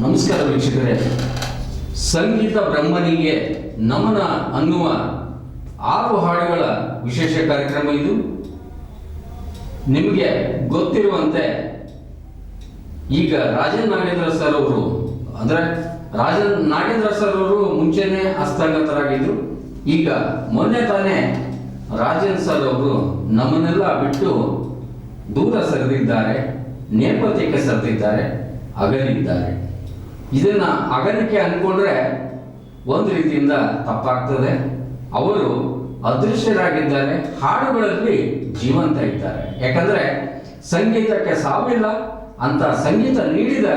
ನಮಸ್ಕಾರ ವೀಕ್ಷಕರೇ. ಸಂಗೀತ ಬ್ರಹ್ಮನಿಗೆ ನಮನ ಅನ್ನುವ 6 ಹಾಡುಗಳ ವಿಶೇಷ ಕಾರ್ಯಕ್ರಮ ಇದು. ನಿಮಗೆ ಗೊತ್ತಿರುವಂತೆ ಈಗ ರಾಜನ್ ನಾಗೇಂದ್ರ ಸರ್ ಅವರು ನಾಗೇಂದ್ರ ಸರ್ ಅವರು ಮುಂಚೆನೆ ಹಸ್ತಂಗತರಾಗಿದ್ರು. ಈಗ ಮೊನ್ನೆ ತಾನೇ ರಾಜನ್ ಸರ್ ಅವರು ನಮ್ಮನ್ನೆಲ್ಲ ಬಿಟ್ಟು ದೂರ ಸರಿದಿದ್ದಾರೆ, ನೇಪಥ್ಯಕ್ಕೆ ಸರಿದಿದ್ದಾರೆ, ಅಗಲಿದ್ದಾರೆ. ಇದನ್ನ ಅಗಲಿಕೆ ಅಂದ್ಕೊಂಡ್ರೆ ಒಂದು ರೀತಿಯಿಂದ ತಪ್ಪಾಗ್ತದೆ. ಅವರು ಅದೃಶ್ಯರಾಗಿದ್ದಾರೆ, ಹಾಡುಗಳಲ್ಲಿ ಜೀವಂತ ಇದ್ದಾರೆ. ಯಾಕಂದ್ರೆ ಸಂಗೀತಕ್ಕೆ ಸಾವಿಲ್ಲ ಅಂತ ಸಂಗೀತ ನೀಡಿದ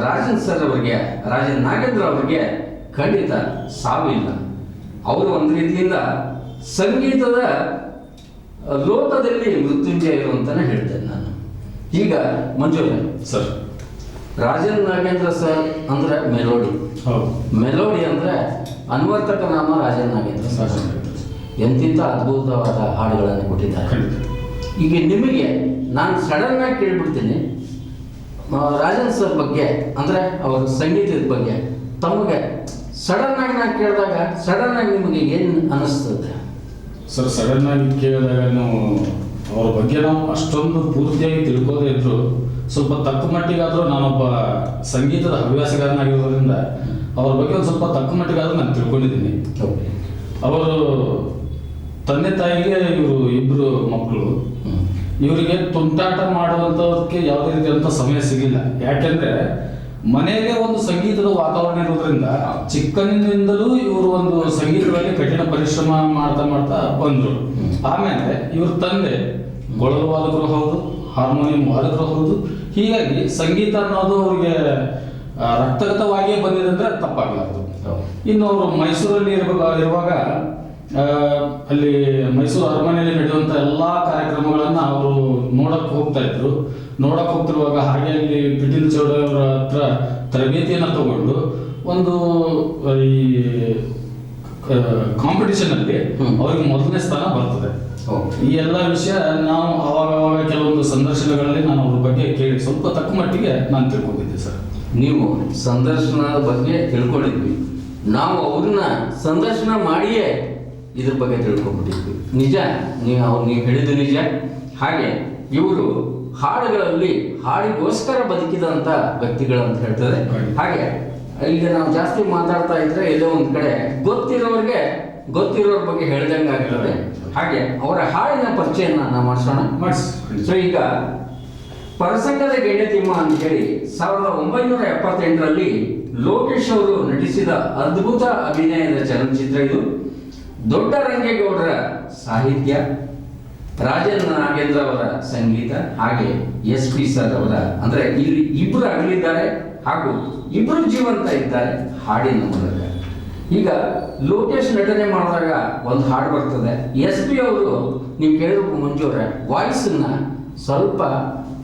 ರಾಜನ್ ಸರ್ ಅವರಿಗೆ, ರಾಜನ್ ನಾಗೇಂದ್ರ ಅವರಿಗೆ ಖಂಡಿತ ಸಾವಿಲ್ಲ. ಅವರು ಒಂದು ರೀತಿಯಿಂದ ಸಂಗೀತದ ಲೋಕದಲ್ಲಿ ಮೃತ್ಯುಂಜಯರು ಅಂತಾನೆ ಹೇಳ್ತೇನೆ ನಾನು. ಈಗ ಮಂಜುಳ ಸರ್, ರಾಜನ್ ನಾಗೇಂದ್ರ ಸರ್ ಅಂದ್ರೆ ಮೆಲೋಡಿ. ಮೆಲೋಡಿ ಅಂದ್ರೆ ಅನ್ವರ್ತಕ ನಾಮ ರಾಜನ್ ನಾಗೇಂದ್ರ ಸರ್. ಎಂತಿಂತ ಅದ್ಭುತವಾದ ಹಾಡುಗಳನ್ನು ಕೊಟ್ಟಿದ್ದಾರೆ. ಈಗ ನಿಮಗೆ ನಾನು ಸಡನ್ ಆಗಿ ಕೇಳ್ಬಿಡ್ತೀನಿ, ರಾಜನ್ ಸರ್ ಬಗ್ಗೆ ಅಂದ್ರೆ ಅವರ ಸಂಗೀತದ ಬಗ್ಗೆ ತಮಗೆ ಸಡನ್ ಆಗಿ ನಾನು ಕೇಳಿದಾಗ ಸಡನ್ ಆಗಿ ನಿಮಗೆ ಏನು ಅನಿಸ್ತದೆ? ಸರ್, ಸಡನ್ ಆಗಿ ಕೇಳಿದಾಗ ನಾವು ಅವ್ರ ಬಗ್ಗೆ ನಾವು ಅಷ್ಟೊಂದು ಪೂರ್ತಿಯಾಗಿ ತಿಳ್ಕೋದೇ ಇದ್ರು, ಸ್ವಲ್ಪ ತಕ್ಕ ಮಟ್ಟಿಗಾದರೂ ನಾನೊಬ್ಬ ಸಂಗೀತದ ಹವ್ಯಾಸಗಾರನಾಗಿರೋದ್ರಿಂದ ಅವ್ರ ಬಗ್ಗೆ ಒಂದು ಸ್ವಲ್ಪ ತಕ್ಕ ಮಟ್ಟಿಗಾದರೂ ನಾನು ತಿಳ್ಕೊಂಡಿದ್ದೀನಿ. ಅವರು ತಂದೆ ತಾಯಿಗೆ ಇವರು 2 ಮಕ್ಕಳು. ಇವರಿಗೆ ತುಂಟಾಟ ಮಾಡುವಂಥವ್ರಿಗೆ ಯಾವುದೇ ರೀತಿಯಾದಂಥ ಸಮಯ ಸಿಗಲಿಲ್ಲ. ಯಾಕೆಂದ್ರೆ ಮನೆಗೆ ಒಂದು ಸಂಗೀತದ ವಾತಾವರಣ ಇರೋದ್ರಿಂದ ಚಿಕ್ಕಂದಿನಿಂದಲೂ ಇವರು ಒಂದು ಸಂಗೀತದಲ್ಲಿ ಕಠಿಣ ಪರಿಶ್ರಮ ಮಾಡ್ತಾ ಬಂದರು. ಆಮೇಲೆ ಇವ್ರ ತಂದೆ ಗೊಳಲು ವಾದಕರು ಹೌದು, ಹಾರ್ಮೋನಿಯಂ ವಾದಕರು ಹೌದು. ಹೀಗಾಗಿ ಸಂಗೀತ ಅನ್ನೋದು ಅವ್ರಿಗೆ ರಕ್ತಗತವಾಗಿಯೇ ಬಂದಿದೆ ಅಂದ್ರೆ ತಪ್ಪಾಗಲಾರದು. ಇನ್ನು ಅವರು ಮೈಸೂರಲ್ಲಿ ಇರುವಾಗ ಅಲ್ಲಿ ಮೈಸೂರು ಅರಮನೆಯಲ್ಲಿ ನಡೆಯುವಂಥ ಎಲ್ಲ ಕಾರ್ಯಕ್ರಮಗಳನ್ನು ಅವರು ನೋಡಕ್ಕೆ ಹೋಗ್ತಾ ಇದ್ರು. ನೋಡಕ್ಕೆ ಹೋಗ್ತಿರುವಾಗ ಹಾಗೆ ಅಲ್ಲಿ ಪಿಟೀಲ್ ಚೌಡ ಅವರ ಹತ್ರ ತರಬೇತಿಯನ್ನು ತಗೊಂಡು ಒಂದು ಈ ಕಾಂಪಿಟಿಷನ್ ಅಲ್ಲಿ ಅವ್ರಿಗೆ ಮೊದಲನೇ ಸ್ಥಾನ ಬರ್ತದೆ. ಈ ಎಲ್ಲ ವಿಷಯ ನಾವು ಅವಾಗ ಕೆಲವೊಂದು ಸಂದರ್ಶನಗಳಲ್ಲಿ ನಾನು ಅವ್ರ ಬಗ್ಗೆ ಕೇಳಿ ಸ್ವಲ್ಪ ತಕ್ಕ ಮಟ್ಟಿಗೆ ನಾನು ತಿಳ್ಕೊಂಡಿದ್ದೆ ಸರ್. ನೀವು ಸಂದರ್ಶನದ ಬಗ್ಗೆ ತಿಳ್ಕೊಂಡಿದ್ವಿ, ನಾವು ಅವ್ರನ್ನ ಸಂದರ್ಶನ ಮಾಡಿಯೇ ಇದ್ರ ಬಗ್ಗೆ ತಿಳ್ಕೊಂಡ್ಬಿಟ್ಟಿದ್ವಿ. ನಿಜ, ನೀವು ಹೇಳಿದ್ದು ನಿಜ. ಹಾಗೆ ಇವರು ಹಾಡುಗಳಲ್ಲಿ ಹಾಡಿಗೋಸ್ಕರ ಬದುಕಿದಂಥ ವ್ಯಕ್ತಿಗಳು ಅಂತ ಹೇಳ್ತಾರೆ. ಹಾಗೆ ಈಗ ನಾವು ಜಾಸ್ತಿ ಮಾತಾಡ್ತಾ ಇದ್ರೆ ಎಲ್ಲೋ ಒಂದು ಕಡೆ ಗೊತ್ತಿರೋರ ಬಗ್ಗೆ ಹೇಳ್ದಂಗೆ ಆಗಿರುತ್ತೆ. ಹಾಗೆ ಅವರ ಹಾಡಿನ ಪರಿಚಯನ ನಾವು ಮಾಡಿಸೋಣ. ಸೊ ಈಗ ಪರಸಂಗದ ಗೆಳೆತಿಮ್ಮ ಅಂತ ಹೇಳಿ 1978ರಲ್ಲಿ ಲೋಕೇಶ್ ಅವರು ನಟಿಸಿದ ಅದ್ಭುತ ಅಭಿನಯದ ಚಲನಚಿತ್ರ ಇದು. ದೊಡ್ಡ ರಂಗೇಗೌಡರ ಸಾಹಿತ್ಯ, ರಾಜನ್ ನಾಗೇಂದ್ರ ಅವರ ಸಂಗೀತ, ಹಾಗೆ SP ಸರ್ ಅವರ, ಅಂದ್ರೆ ಇಲ್ಲಿ 2 ಅಗಲಿದ್ದಾರೆ ಹಾಗೂ 2 ಜೀವಂತ ಇದ್ದಾರೆ ಹಾಡಿನ ಮೂಲಕ. ಈಗ ಲೋಕೇಶ್ ನಟನೆ ಮಾಡಿದಾಗ ಒಂದು ಹಾಡು ಬರ್ತದೆ. SP ಅವರು ನೀವು ಕೇಳಿದ್ರು ಮುಂಚೆವ್ರೆ ವಾಯ್ಸನ್ನ ಸ್ವಲ್ಪ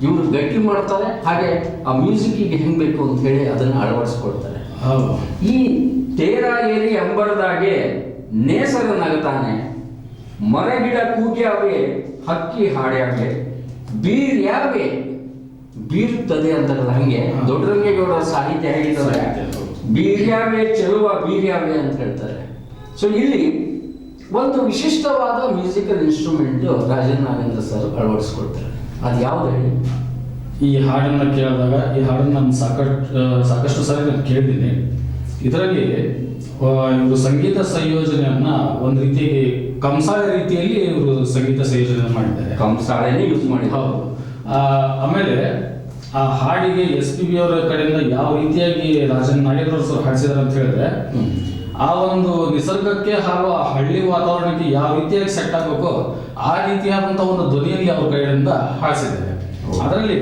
ಇವರು ಗಟ್ಟಿ ಮಾಡ್ತಾರೆ, ಹಾಗೆ ಆ ಮ್ಯೂಸಿಕ್ಕಿಗೆ ಹೆಂಗ್ ಬೇಕು ಅಂತ ಹೇಳಿ ಅದನ್ನು ಅಳವಡಿಸ್ಕೊಳ್ತಾರೆ. ಈ ತೇರ ಏರಿ ಅಂಬರದಾಗೆ ನೇಸರ ನಗತಾನೆ, ಮರಗಿಡ ಕೂಗ್ಯಾವೆ ಹಕ್ಕಿ ಹಾಡ್ಯಾವೆ, ಬೀರ್ಯಾವೆ ಬೀರುತ್ತದೆ ಅಂತಾರಲ್ಲ, ಹಂಗೆ ದೊಡ್ಡರಂಗೇಗೌಡರ ಸಾಹಿತ್ಯ ಹೇಳಿದ್ದಾರೆ. ಬೀರ್ಯಾವೆ ಚೆಲುವ ಬೀರ್ಯಾವೆ ಅಂತ ಹೇಳ್ತಾರೆ. ಸೊ ಇಲ್ಲಿ ಒಂದು ವಿಶಿಷ್ಟವಾದ musical instrument Rajan Nagendra sir ಅಳವಡಿಸ್ಕೊಳ್ತಾರೆ. ಅದು ಯಾವ್ದು ಹೇಳಿ? ಈ ಹಾಡನ್ನು ಕೇಳಿದಾಗ ಈ ಹಾಡನ್ನು ನಾನು ಸಾಕಷ್ಟು ಸಾರಿ ನಾನು ಕೇಳಿದ್ದೀನಿ. ಇದರಲ್ಲಿ ಇವರು ಸಂಗೀತ ಸಂಯೋಜನೆಯನ್ನ ಒಂದು ರೀತಿ ಕಂಸಾಳ ರೀತಿಯಲ್ಲಿ ಇವರು ಸಂಗೀತ ಸಂಯೋಜನೆ ಮಾಡಿದ್ದಾರೆ. ಕಂಸಾಳೆನೇ ಯೂಸ್ ಮಾಡಿ. ಹೌದು. ಆಮೇಲೆ ಆ ಹಾಡಿಗೆ SPB ಅವರ ಕಡೆಯಿಂದ ಯಾವ ರೀತಿಯಾಗಿ ರಾಜನ್ ನಾಗೇಂದ್ರ ಅವರು ಹಾಡಿಸಿದಾರೆ ಅಂತ ಹೇಳಿದ್ರೆ, ಆ ಒಂದು ನಿಸರ್ಗಕ್ಕೆ ಹಾಗೂ ಆ ಹಳ್ಳಿ ವಾತಾವರಣಕ್ಕೆ ಯಾವ ರೀತಿಯಾಗಿ ಸೆಟ್ ಆಗಬೇಕೋ ಆ ರೀತಿಯಾದಂತಹ ಒಂದು ಧ್ವನಿಯಲ್ಲಿ ಅವ್ರ ಕಡೆಯಿಂದ ಹಾಡಿಸಿದ್ದಾರೆ. ಅದರಲ್ಲಿ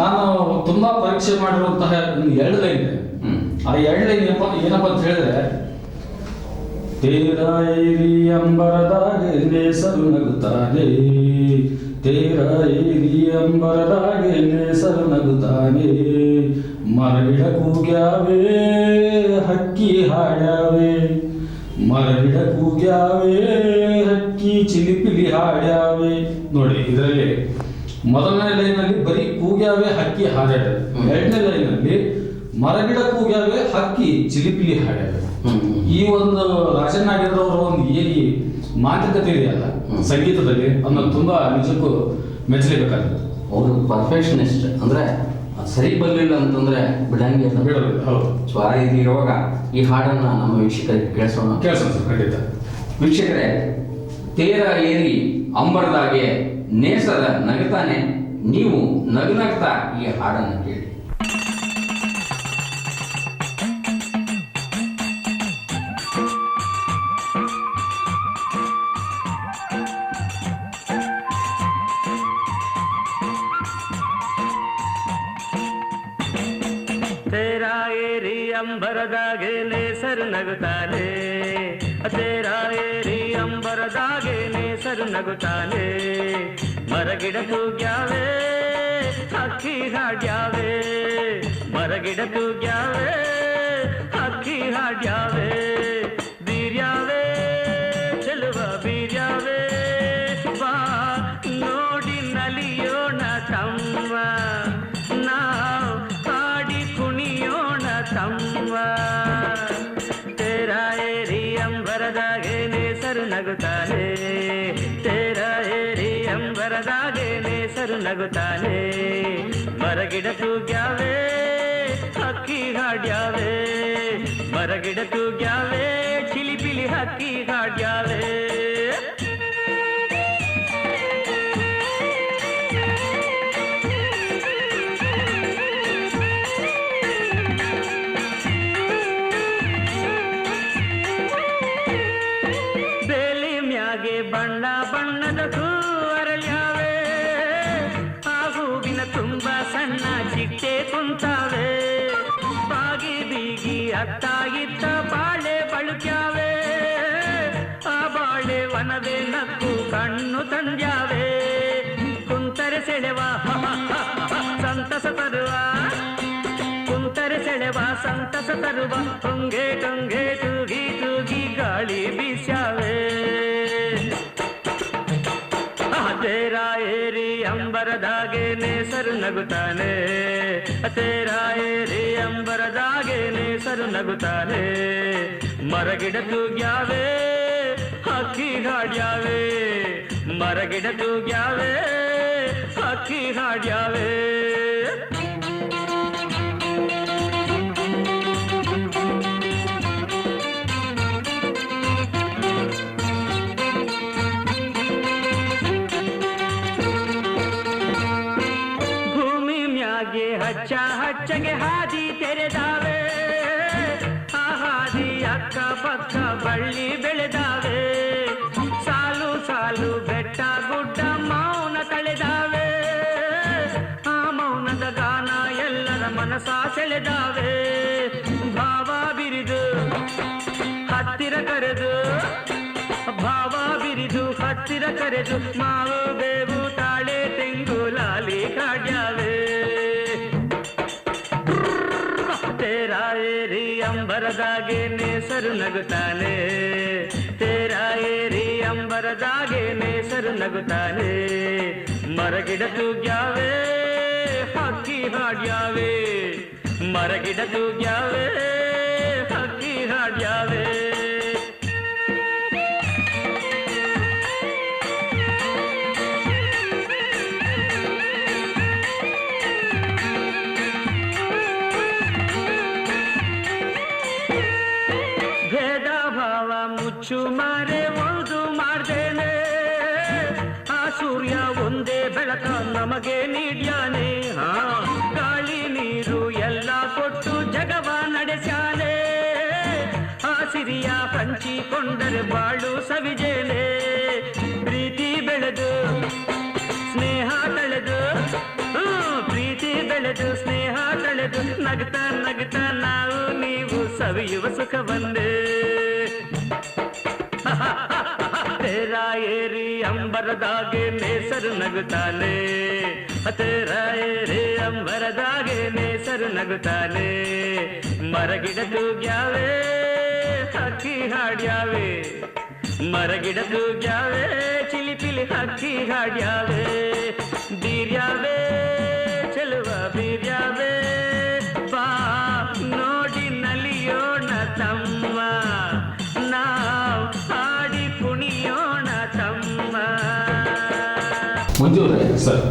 ನಾನು ತುಂಬಾ ಪರೀಕ್ಷೆ ಮಾಡಿರುವಂತಹ 2 ಲೈನ್ ಇದೆ. ಆ 2 ಲೈನ್ ಏನಪ್ಪ ಅಂತ ಹೇಳಿದ್ರೆ, ತೇರ ಏರಿ ಅಂಬರದಾಗೆ ನೇಸರು ನಗುತ್ತಾನೆ, ತೇರ ಏರಿ ಅಂಬರದಾಗೆ ನೇಸರು ನಗುತ್ತಾನೆ, ಮರಗಿಡ ಕೂಗ್ಯಾವೆ ಹಕ್ಕಿ ಹಾಡ್ಯಾವೆ, ಮರಗಿಡ ಕೂಗ್ಯಾವೆ ಹಕ್ಕಿ ಚಿಲಿಪಿಲಿ ಹಾಡ್ಯಾವೆ. ನೋಡಿ, ಇದರಲ್ಲಿ ಮೊದಲನೇ ಲೈನಲ್ಲಿ ಬರೀ ಕೂಗ್ಯಾವೆ ಹಕ್ಕಿ ಹಾರಾಟ, ಎರಡನೇ ಲೈನಲ್ಲಿ ಮರಗಿಡ ಕೂಗ್ಯಾವೆ ಹಕ್ಕಿ ಚಿಲಿಪಿಲಿ ಹಾಡ್ಯಾವೆ. ಈ ಒಂದು ರಾಜನ್ ನಾಗೇಂದ್ರ ಅವರ ಒಂದು ಈ ಮಾತುಕತೆ ಇದೆಯಲ್ಲ ಸಂಗೀತದಲ್ಲಿ ಅದನ್ನ ತುಂಬಾ ನಿಜಕ್ಕೂ ಮೆಚ್ಚಲೇಬೇಕಾಗುತ್ತೆ. ಅವರು ಪರ್ಫೆಕ್ಷನಿಸ್ಟ್ ಅಂದ್ರೆ ಸರಿ ಬರಲಿಲ್ಲ ಅಂತಂದ್ರೆ ಬಿಡಂಗಿಲ್ಲ. ಬಿಡೋದು ಹೌದು. ಸೊ ಆ ರೀತಿ ಇರುವಾಗ ಈ ಹಾಡನ್ನ ನಮ್ಮ ವೀಕ್ಷಕರಿಗೆ ಕೇಳಿಸೋಣ. ಖಂಡಿತ. ವೀಕ್ಷಕರೇ, ತೇರ ಏರಿ ಅಂಬರದಾಗೆ ನೇಸರ ನಗುತ್ತಾನೆ, ನೀವು ನಗುನಗ್ತಾ ಈ ಹಾಡನ್ನು ಕೇಳಿ. तेरा एरी अंबरदागे नेसर नगुताने, तेरा एरी अंबरदागे नेसर नगुताने, मरगिಡ ತೂಗ್ಯಾವೆ ಹಕ್ಕಿ ಹಾಡ್ಯಾವೆ, ಮರಗಿಡ ತೂಗ್ಯಾವೆ ಹಕ್ಕಿ ಹಾಡ್ಯಾವೆ, ಬೀರ್ಯಾವೆ ಚೆಲುವ ಬೀರ್ಯಾವೆ, ಬಾ ನೋಡಿ ನಲಿಯೋಣ ತಮ್ಮ, ನಾವು ಹಾಡಿ ಕುಣಿಯೋಣ ತಮ್ಮ. तेरा एरी अंबरदागे नेसर नगुताने, तेरा एरी अंबरदागे नेसर नगुताने, मरगिಡ ತೂಗ್ಯಾವೆ ಹಕ್ಕಿ ಹಾಡ್ಯಾವೆ, ಮರಗಿಡ ತೂಗ್ಯಾವೆ ಚಿಲಿಪಿಲಿ ಹಕ್ಕಿ ಹಾಡ್ಯಾವೆ. ಬಣ್ಣ ಬಣ್ಣದ ಹೂ ಅರಳ್ಯಾವೆ, ಆ ಹೂವಿನ ತುಂಬ ಸಣ್ಣ ಚಿಟ್ಟೆ ಕುಂತಾವೆ, ಬಾಗಿ ಬೀಗಿ ಅತ್ತ ಇತ್ತ ಬಾಳೆ ಬಳುಕ್ಯಾವೆ, ಆ ಬಾಳೆ ವನವೇ ನಕ್ಕು ಕಣ್ಣು ತಂದ್ಯಾವೆ, ಕುಂತರೆ ಸೆಳೆವ ಸಂತಸ ತರುವ, ಕುಂತರೆ ಸೆಳೆವ ಸಂತಸ ತರುವ, ಟೊಂಗೆ ಟೊಂಗೆ ತೂಗಿ ತೂಗಿ ಗಾಳಿ ಬೀಸ್ಯಾವೆ. तेरा एरी अंबरदागे नेसर नगुताने, तेरा एरी अंबरदागे नेसर नगुताने, मरगिಡ ತೂಗ್ಯಾವೆ ಹಕ್ಕಿ ಹಾಡ್ಯಾವೆ, ಮರಗಿಡ ತೂಗ್ಯಾವೆ ಹಕ್ಕಿ ಹಾಡ್ಯಾವೆ. ಹಚ್ಚ ಹಚ್ಚಗೆ ಹಾದಿ ತೆರೆದಾವೆ, ಆ ಹಾದಿ ಅಕ್ಕ ಪಕ್ಕ ಬಳ್ಳಿ ಬೆಳೆದಾವೆ, ಸಾಲು ಸಾಲು ಬೆಟ್ಟ ಗುಡ್ಡ ಮೌನ ತಳೆದಾವೆ, ಆ ಮೌನದ ಗಾನ ಎಲ್ಲರ ಮನಸ ಸೆಳೆದಾವೆ, ಭಾವ ಬಿರಿದು ಹತ್ತಿರ ಕರೆದು, ಭಾವ ಬಿರಿದು ಹತ್ತಿರ ಕರೆದು, ಮಾವು ಬೇವು ತಾಳೆ ತೆಂಗು ಲಾಲಿ ಕಾಡ್ಯಾವೆ. तेरा एरी अंबरदागे नेसर नगुताने, तेरा एरी अंबरदागे नेसर नगुताने, मरगिಡ ತೂಗ್ಯಾವೆ ಹಕ್ಕಿ ಹಾಡ್ಯಾವೆ, ಮರಗಿಡ ತೂಗ್ಯಾವೆ ಹಕ್ಕಿ ಹಾಡ್ಯಾವೆ. ಮುಚ್ಚು ಮಾರೆ ಒಂದು ಮಾಡ್ದೇನೆ, ಆ ಸೂರ್ಯ ಒಂದೇ ಬೆಳಕ ನಮಗೆ ನೀಡ್ಯಾನೆ, ಗಾಳಿ ನೀರು ಎಲ್ಲ ಕೊಟ್ಟು ಜಗವ ನಡೆಸ್ಯಾನೆ, ಆ ಸಿರಿಯ ಹಂಚಿಕೊಂಡರೆ ಬಾಳು ಸವಿಜೇನೆ, ಪ್ರೀತಿ ಬೆಳೆದು ಸ್ನೇಹ ತಳೆದು, ಪ್ರೀತಿ ಬೆಳೆದು ಸ್ನೇಹ ತಳೆದು, ನಗ್ತಾ ನಗ್ತಾ ನಾವು ನೀವು ಸವಿಯುವ ಸುಖವನ್ನೇ. तेरा एरी अंबरदागे नेसर नगुताने, तेरा एरी अंबरदागे नेसर नगुताने, मरगिಡ ತೂಗ್ಯಾವೆ ಹಕ್ಕಿ ಹಾಡ್ಯಾವೆ, ಮರಗಿಡ ತೂಗ್ಯಾವೆ ಚಿಲಿಪಿಲಿ ಹಕ್ಕಿ ಹಾಡ್ಯಾವೆ, ಬೀರ್ಯಾವೆ ಚೆಲುವ ಬೀರ್ಯಾವೆ, ಬಾ ಸರ್.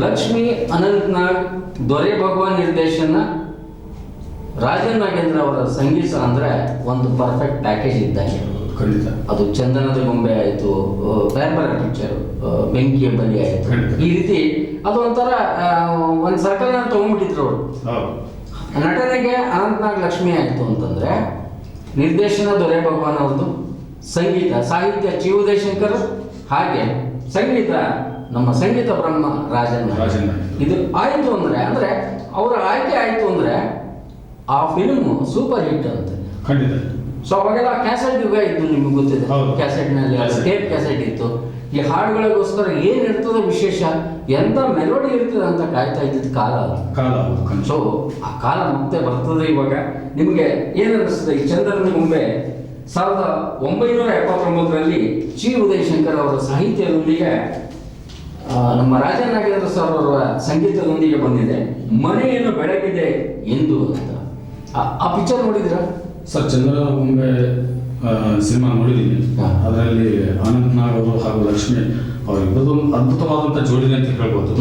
ಲಕ್ಷ್ಮಿ ಅನಂತ್ನಾಗ್, ದೊರೆ ಭಗವಾನ್ ನಿರ್ದೇಶನ, ರಾಜನ್ ನಾಗೇಂದ್ರ ಅವರ ಸಂಗೀತ ಅಂದ್ರೆ ಒಂದು ಪರ್ಫೆಕ್ಟ್ ಪ್ಯಾಕೇಜ್ ಇದ್ದಂಗೆ. ಖಂಡಿತ. ಅದು ಚಂದನದ ಗೊಂಬೆ ಆಯಿತು, ಬೇರೆ ಬೇರೆ ಪಿಕ್ಚರ್, ಬೆಂಕಿಯ ಬಲಿ ಆಯಿತು, ಈ ರೀತಿ ಅದು ಒಂಥರ ಒಂದು ಸರ್ಕಲ್ ತಗೊಂಡ್ಬಿಟ್ಟಿದ್ರು ಅವರು. ನಟನೆಗೆ ಅನಂತ್ನಾಗ್ ಲಕ್ಷ್ಮಿ ಆಯಿತು ಅಂತಂದ್ರೆ, ನಿರ್ದೇಶನ ದೊರೆ ಭಗವಾನ್ ಅವ್ರದ್ದು, ಸಂಗೀತ ಸಾಹಿತ್ಯ ಚಿ ಉದಯಶಂಕರ್, ಹಾಗೆ ಸಂಗೀತ ನಮ್ಮ ಸಂಗೀತ ಬ್ರಹ್ಮ ರಾಜನ್. ಇದು ಆಯಿತು ಅಂದ್ರೆ ಅವರ ಆಯ್ಕೆ ಆಯಿತು ಅಂದ್ರೆ ಆ ಫಿಲ್ಮ್ ಸೂಪರ್ ಹಿಟ್ ಅಂತ. ಖಂಡಿತ. ಸೊ ಅವಾಗೆಲ್ಲ ಕ್ಯಾಸೆಟ್ ಯುಗ ಇತ್ತು, ನಿಮ್ಗೆ ಗೊತ್ತಿದೆ. ಕ್ಯಾಸೆಟ್ನಲ್ಲಿ ಟೇಪ್ ಕ್ಯಾಸೆಟ್ ಇತ್ತು. ಈ ಹಾಡುಗಳಿಗೋಸ್ಕರ ಏನಿರ್ತದೆ ವಿಶೇಷ, ಎಂತ ಮೆಲೋಡಿ ಇರ್ತದೆ ಅಂತ ಕಾಯ್ತಾ ಇದ್ದಿದ್ದ ಕಾಲ ಅದು. ಸೊ ಆ ಕಾಲ ಮತ್ತೆ ಬರ್ತದೆ ಇವಾಗ. ನಿಮಗೆ ಏನಿಸ್ತದೆ ಈ ಚಂದ್ರನ ಗೊಂಬೆ 1979ರಲ್ಲಿ ಚಿ ಉದಯಶಂಕರ್ ಅವರ ಸಾಹಿತ್ಯದೊಂದಿಗೆ ನಮ್ಮ ರಾಜನ್ ನಾಗೇಂದ್ರ ಸರ್ ಅವರ ಸಂಗೀತದೊಂದಿಗೆ ಬಂದಿದೆ. ಮನೆಯನ್ನು ಬೆಳಗಿದೆ ಎಂದು ಅಂತ. ಆ ಪಿಕ್ಚರ್ ನೋಡಿದಿರಾ ಸರ್? ಚಂದ್ರನ ಗೊಂಬೆ ಸಿನಿಮಾ ನೋಡಿದ್ದೀನಿ. ಅದರಲ್ಲಿ ಅನಂತ್ನಾಗ್ ಅವರು ಹಾಗೂ ಲಕ್ಷ್ಮಿ ಅವರಿಬ್ಬರದು ಅದ್ಭುತವಾದಂಥ ಜೋಡಿನೆ ಅಂತ ಹೇಳ್ಬೋದು.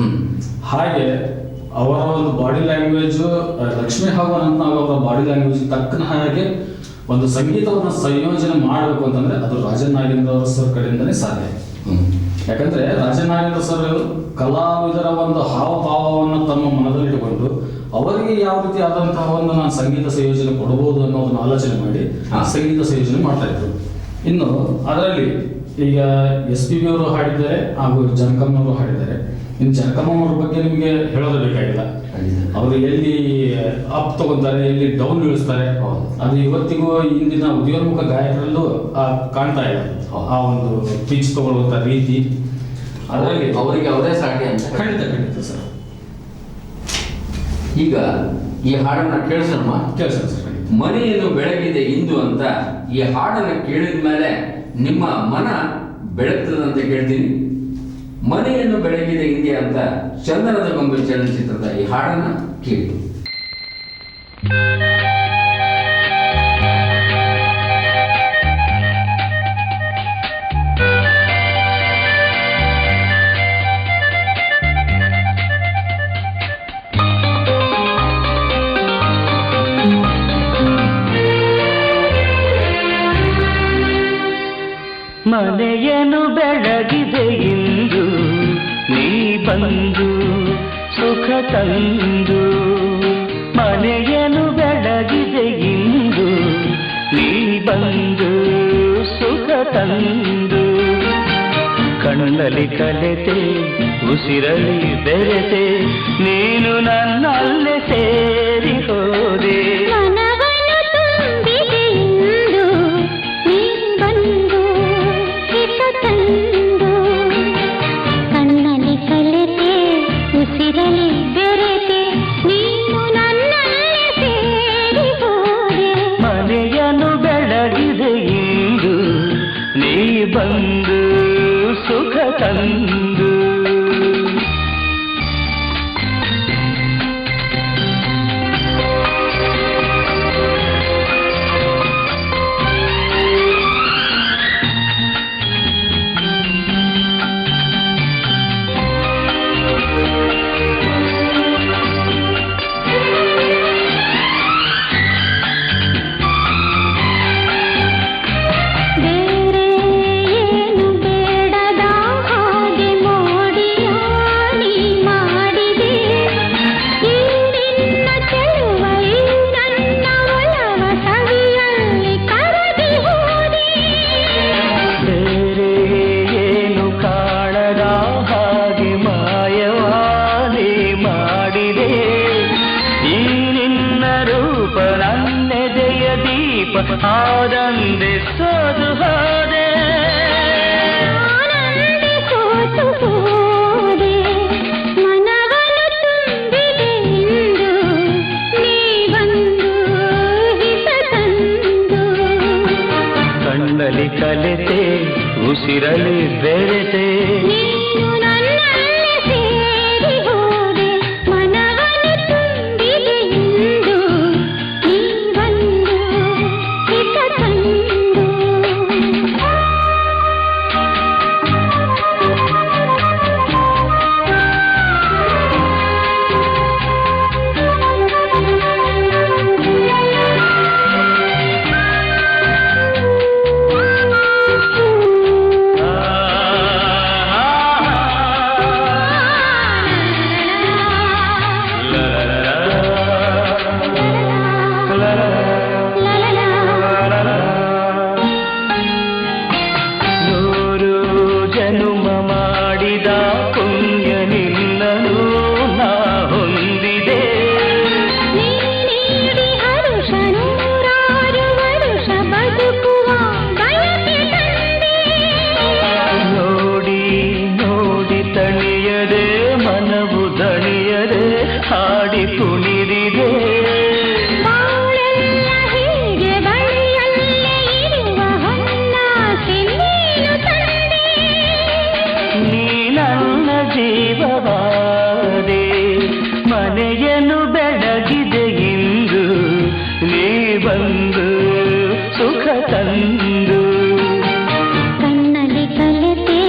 ಹಾಗೆ ಅವರ ಒಂದು ಬಾಡಿ ಲ್ಯಾಂಗ್ವೇಜ್, ಲಕ್ಷ್ಮಿ ಹಾಗೂ ಅನಂತ್ನಾಗ್ ಅವರ ಬಾಡಿ ಲ್ಯಾಂಗ್ವೇಜ್ ತಕ್ಕನ ಹಾಗೆ ಒಂದು ಸಂಗೀತವನ್ನು ಸಂಯೋಜನೆ ಮಾಡಬೇಕು ಅಂತಂದ್ರೆ ಅದು ರಾಜನ್ ನಾಗೇಂದ್ರ ಅವರ ಸರ್ ಕಡೆಯಿಂದನೇ ಸಾಧ್ಯ. ಯಾಕಂದ್ರೆ ರಾಜನ್ ನಾಗೇಂದ್ರ ಸರ್ ಕಲಾವಿದರ ಒಂದು ಹಾವಭಾವವನ್ನು ತಮ್ಮ ಮನದಲ್ಲಿಟ್ಟುಕೊಂಡು ಅವರಿಗೆ ಯಾವ ರೀತಿ ಆದಂತಹ ಒಂದು ನಾನು ಸಂಗೀತ ಸಂಯೋಜನೆ ಕೊಡಬಹುದು ಅನ್ನೋದನ್ನ ಆಲೋಚನೆ ಮಾಡಿ ಸಂಗೀತ ಸಂಯೋಜನೆ ಮಾಡ್ತಾ ಇದ್ರು. ಇನ್ನು ಅದರಲ್ಲಿ ಈಗ SPB ಅವರು ಹಾಡಿದ್ದಾರೆ ಹಾಗೂ ಜನಕಮ್ಮನವರು ಹಾಡಿದ್ದಾರೆ. ಇನ್ನು ಜನಕಮ್ಮನವ್ರ ಬಗ್ಗೆ ನಿಮಗೆ ಹೇಳೋದು ಬೇಕಾಗಿಲ್ಲ. ಅವರು ಎಲ್ಲಿ ಅಪ್ ತಗೊಂತಾರೆ, ಎಲ್ಲಿ ಡೌನ್ ಇಳಿಸ್ತಾರೆ, ಅದು ಇವತ್ತಿಗೂ ಇಂದಿನ ಉದಯೋನ್ಮುಖ ಗಾಯಕರಲ್ಲೂ ಕಾಣ್ತಾ ಇದೆ. ಆ ಒಂದು ಪಿಚ್ ತಗೊಳ್ಳುವಂತ ರೀತಿ ಅದರಲ್ಲಿ ಅವರಿಗೆ ಅವರೇ ಸಾಟಿ ಅಂತ. ಖಂಡಿತ ಸರ್. ಈಗ ಈ ಹಾಡನ್ನ ಕೇಳಿಸೋಣ ಸರ್. ಮನೆಯನ್ನು ಬೆಳಗಿದೆ ಇಂದು ಅಂತ ಈ ಹಾಡನ್ನ ಕೇಳಿದ ಮೇಲೆ ನಿಮ್ಮ ಮನ ಬೆಳಗ್ತದಂತ ಕೇಳ್ತೀನಿ. ಮನೆಯನ್ನು ಬೆಳಗಿದೆ ಇಂಡಿಯಾ ಅಂತ ಚಂದನದ ಗೊಂಬೆ ಚಲನಚಿತ್ರದ ಈ ಹಾಡನ್ನ ಕೇಳಿ. ಮನೆಯನ್ನು ಬೆಳಗಿದೆ ಇಂದು ನೀ ಬಂದು ಸುಖ ತಂದು. ಮನೆಯನ್ನು ಬೆಳಗಿದೆ ಇಂದು ನೀ ಬಂದು ಸುಖ ತಂದು. ಕಣ್ಣಲ್ಲಿ ಕಲೆತೆ ಉಸಿರಲಿ ಬೆರೆತೆ ನೀನು ನನ್ನಲ್ಲೇ ಸೇರಿ ಹೋದೆ. ಮನೆಯನ್ನು ಬೆಳಗಿದೆ ಇಂದು ನೀ ಬಂದು ಸುಖ ತಂದು. ಆದಂದೆ ಸೋದು ಹೋದೆ. ಮನವನ್ನು ತುಂಬಿದೆ ಇಂದು ನೀ ಬಂದು ಹಿತ ತಂದು. ಕಣ್ಣಲ್ಲಿ ಕಲೆತೆ ಉಸಿರಲಿ ಬೆರೆತೆ ನೀನು ನನ್ನಲ್ಲೇ ಸೇರಿ ಹೋದೆ. ಮನವನ್ನು ತುಂಬಿದೆ ಇಂದು ನೀ ಬಂದು ಹಿತ ತಂದು. ಬಂದು ಸುಖ ತಂದು ಕಣ್ಣಲ್ಲಿ ಕಲೆತೆ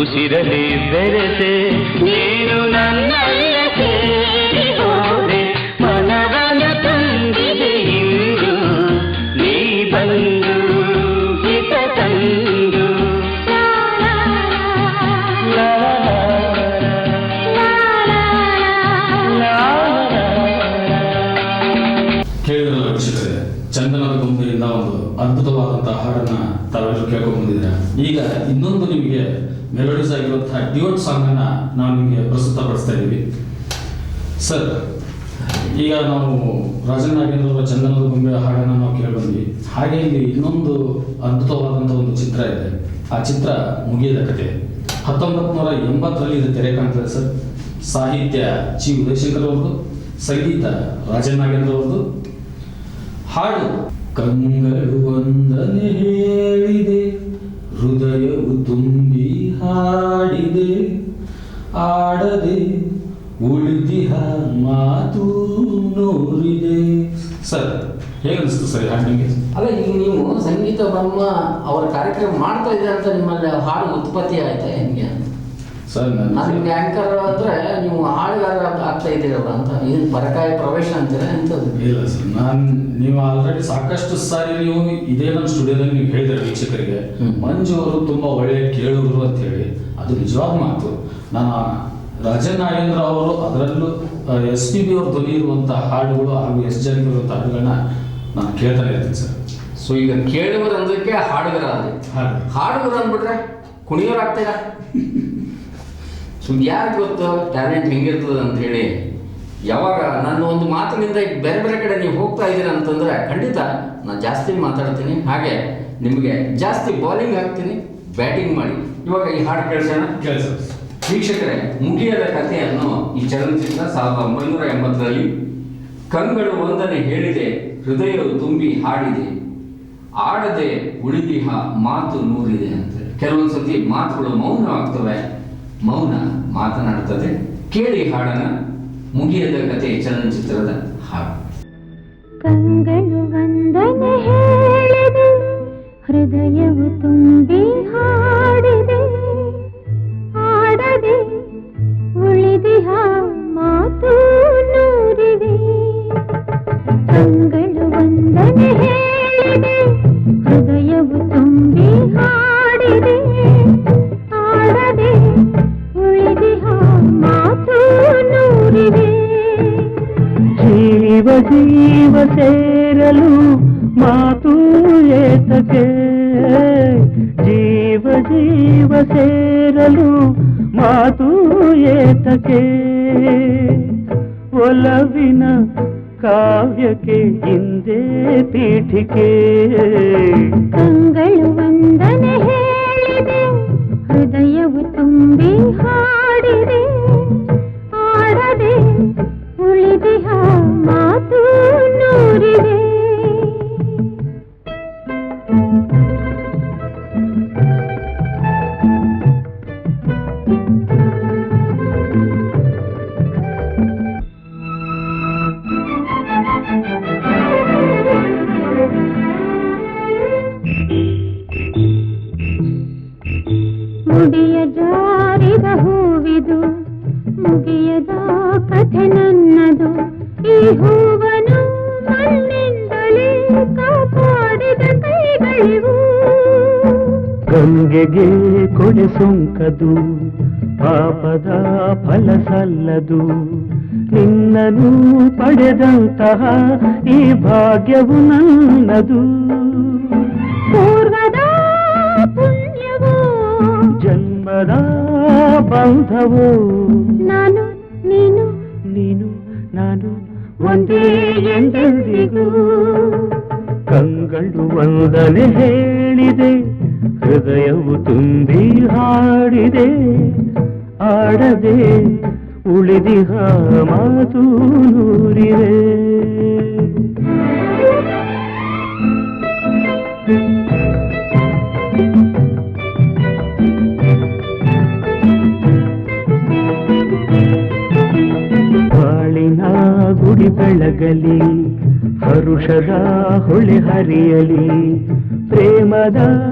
ಉಸಿರಲಿ ಬೆರೆತೆ ನೀನು ನನ್ನಲ್ಲ ಸೇರಿ ಹೋದೆ ಮನವನ ತುಂಬಿದೆ ಇಂದು ನೀ ಬಂದು ಹಿತ ತಂದು ಲಾ ಕೇಳಿದ್ರಲ್ಲ ವೀಕ್ಷಕರೇ, ಚಂದನದ ಗೊಂಬೆಯಿಂದ ಒಂದು ಅದ್ಭುತವಾದಂತಹ ಹಾಡನ್ನ ತಾವೆಲ್ಲರೂ ಕೇಳ್ಕೊಂಡು ಬಂದಿದ್ದೀರಾ. ಈಗ ಇನ್ನೊಂದು ನಿಮಗೆ ಮೆಲೋಡಿಸ್ ಆಗಿರುವಂತಹ ಡ್ಯೂಯೆಟ್ ಸಾಂಗ್ ಅನ್ನ ನಾವು ನಿಮಗೆ ಪ್ರಸ್ತುತಪಡಿಸ್ತಾ ಇದ್ದೀವಿ. ಸರ್, ಈಗ ನಾವು ರಾಜನ್ ನಾಗೇಂದ್ರ ಅವರ ಚಂದನದ ಗೊಂಬೆ ಹಾಡನ್ನ ನಾವು ಕೇಳಿಬಂದ್ವಿ. ಹಾಗೆ ಇಲ್ಲಿ ಇನ್ನೊಂದು ಅದ್ಭುತವಾದಂಥ ಒಂದು ಚಿತ್ರ ಇದೆ. ಆ ಚಿತ್ರ ಮುಗಿಯದ ಕತೆ. 1980ರಲ್ಲಿ ಇದು ತೆರೆ ಕಾಣ್ತದೆ ಸರ್. ಸಾಹಿತ್ಯ ಚಿ ಉದಯಶಂಕರ್ ಅವ್ರದ್ದು, ಸಂಗೀತ ರಾಜನ್ ನಾಗೇಂದ್ರ ಅವ್ರದ್ದು. ಹಾಡು ಕಂಗಳು ಒಂದನೆ ಹೇಳಿದೆ, ಹೃದಯವು ತುಂಬಿ ಹಾಡಿದೆ, ಆಡದೆ ಉಳಿದಿಹ ಮಾತು ನೂರಿದೆ. ಸರ್, ಹೇಗೆ ಅನಿಸ್ತು ಸರ್ ಹಾಡು ನಿಮಗೆ? ಅಲ್ಲ, ಈಗ ನೀವು ಸಂಗೀತ ಬ್ರಹ್ಮ ಅವರ ಕಾರ್ಯಕ್ರಮ ಮಾಡ್ತಾ ಇದ್ದಾರೆ ಅಂತ ನಿಮ್ಮಲ್ಲಿ ಹಾಡು ಉತ್ಪತ್ತಿ ಆಯ್ತಾ ಹೆಂಗೆ? ಸರ್, ನಾನು ನಿಮ್ಗೆ ಆಂಕರ್ ಅಂದ್ರೆ ನೀವು ಹಾಡುಗಾರ ಆಗ್ತಾ ಇದ್ದೀರಲ್ಲ ಅಂತ, ಇದನ್ನ ಪರಕಾಯ ಪ್ರವೇಶ ಅಂತೀರಾ ಎಂಥದ್ದು? ಇಲ್ಲ ಸರ್, ನೀವು ಆಲ್ರೆಡಿ ಸಾಕಷ್ಟು ಸಾರಿ ನೀವು ಇದೇ ನಮ್ಮ ಸ್ಟುಡಿಯೋದಲ್ಲಿ ನೀವು ಹೇಳಿದ್ರೆ ವೀಕ್ಷಕರಿಗೆ, ಮಂಜು ಅವರು ತುಂಬಾ ಒಳ್ಳೆಯ ಕೇಳುಗರು ಅಂತ ಹೇಳಿ. ಅದು ನಿಜವಾದ ಮಾತು. ನಾನು ರಾಜನ್ ನಾಗೇಂದ್ರ ಅವರು, ಅದರಲ್ಲೂ SPB ಅವ್ರ ಧ್ವನಿ ಇರುವಂತಹ ಹಾಡುಗಳು ಹಾಗೂ S ಜಾನಕಿ ಇರುವಂತಹ ಹಾಡುಗಳನ್ನ ನಾನು ಕೇಳ್ತಾನೆ ಇರ್ತೀನಿ ಸರ್. ಸೊ ಈಗ ಕೇಳುವರು ಅಂದಕ್ಕೆ ಹಾಡುಗರ ಆದ್ರೆ, ಹಾಡುಗರು ಅಂದ್ಬಿಟ್ರೆ ಕುಣಿಯೋರು ಆಗ್ತೀರಾ? ಸೊ ಯಾರು ಗೊತ್ತು ಟ್ಯಾಲೆಂಟ್ ಹೆಂಗಿರ್ತದೆ ಅಂತ ಹೇಳಿ. ಯಾವಾಗ ನನ್ನ ಒಂದು ಮಾತಿನಿಂದ ಬೇರೆ ಬೇರೆ ಕಡೆ ನೀವು ಹೋಗ್ತಾ ಇದ್ದೀರಾ ಅಂತಂದ್ರೆ ಖಂಡಿತ ನಾನು ಜಾಸ್ತಿ ಮಾತಾಡ್ತೀನಿ, ಹಾಗೆ ನಿಮಗೆ ಜಾಸ್ತಿ ಬೌಲಿಂಗ್ ಹಾಕ್ತೀನಿ, ಬ್ಯಾಟಿಂಗ್ ಮಾಡಿ. ಇವಾಗ ಈ ಹಾಡು ಕೇಳಿಸೋಣ. ವೀಕ್ಷಕರೇ, ಮುಗಿಯದ ಕಥೆಯನ್ನು ಈ ಚಲನಚಿತ್ರ 1980ರಲ್ಲಿ ಕಂಗಳು ಒಂದನೆ ಹೇಳಿದೆ, ಹೃದಯವು ತುಂಬಿ ಹಾಡಿದೆ, ಆಡದೆ ಉಳಿದಿಹ ಮಾತು ನೂರಿದೆ ಅಂತ. ಕೆಲವೊಂದ್ಸತಿ ಮಾತುಗಳು ಮೌನವಾಗ್ತವೆ, ಮೌನ ಮಾತನಾಡ್ತದೆ. ಕೇಳಿ ಹಾಡನ್ನ, ಮುಗಿಯದ ಕಥೆ ಚಲನಚಿತ್ರದ ಹಾಡು. ಕಂಗಳು ವಂದನೆ ಹೇಳಿದೆ, ಹೃದಯವು ತುಂಬಿ ಹಾಡಿದೆ, ಆಡದೆ ಉಳಿದಿಹ ಮಾತು ನೂರಿದೆ. ಕಂಗಳು ವಂದನೆ ಹೇಳಿದೆ, ಹೃದಯವು ತುಂಬಿ ಹಾಡಿದೆ, ಆಡದೆ ಉಳಿದಿಹ ಮಾತು ನೂರಿದೆ. ಜೀವ ಜೀವ ಸೇರಲು ಮಾತು ಏತಕ್ಕೆ, ಜೀವ ಜೀವ ಸೇರಲು ಮಾತು ಏತಕ್ಕೆ, ಒಲವಿನ ಕಾವ್ಯಕ್ಕೆ ಹಿಂದೆ ಪೀಠಿಕೆ. ಕಂಗಳು ವಂದನೆ ಹೇಳಿದೆ, ಹೃದಯವು ತುಂಬಿ ಹಾಡಿದೆ, ಆಡದೆ ಉಳಿದಿಹ ಮಾತು ನೂರಿದೆ. ಮುಡಿಯ ಜಾರಿದ ಹೂವಿದು, ಮುಗಿಯದ ಕಥೆ ನನ್ನದು. ಈ ಹೂವನು ಮಣ್ಣಿಂದಲೇ ಕಾಪಾಡಿದ ಕೈಗಳಿವು. ಗಂಗೆಗೆ ಕೊಡೆ ಸೊಂಕದು, ಪಾಪದ ಫಲ ಸಲ್ಲದು. ನಿನ್ನನು ಪಡೆದಂತಹ ಈ ಭಾಗ್ಯವು ನನ್ನದು. ಪೂರ್ವದ ಪುಣ್ಯವು, ಜನ್ಮದ ಬಂಧವು. ನಾನು ನೀನು, ನೀನು ನಾನು ಒಂದೇ ಎಂದೆಂದಿಗೂ. ಕಂಗಳು ವಂದನೆ ಹೇಳಿದೆ, ಹೃದಯವು ತುಂಬಿ ಹಾಡಿದೆ, ಆಡದೆ ಉಳಿದಿಹ ಮಾತು ನೂರಿದೆ. ಬಾಳಿನ ಗುಡಿ ಬೆಳಗಲಿ, ಹರುಳ ಹರುಷದ ಹೊಳೆ ಹರಿಯಲಿ ಪ್ರೇಮದ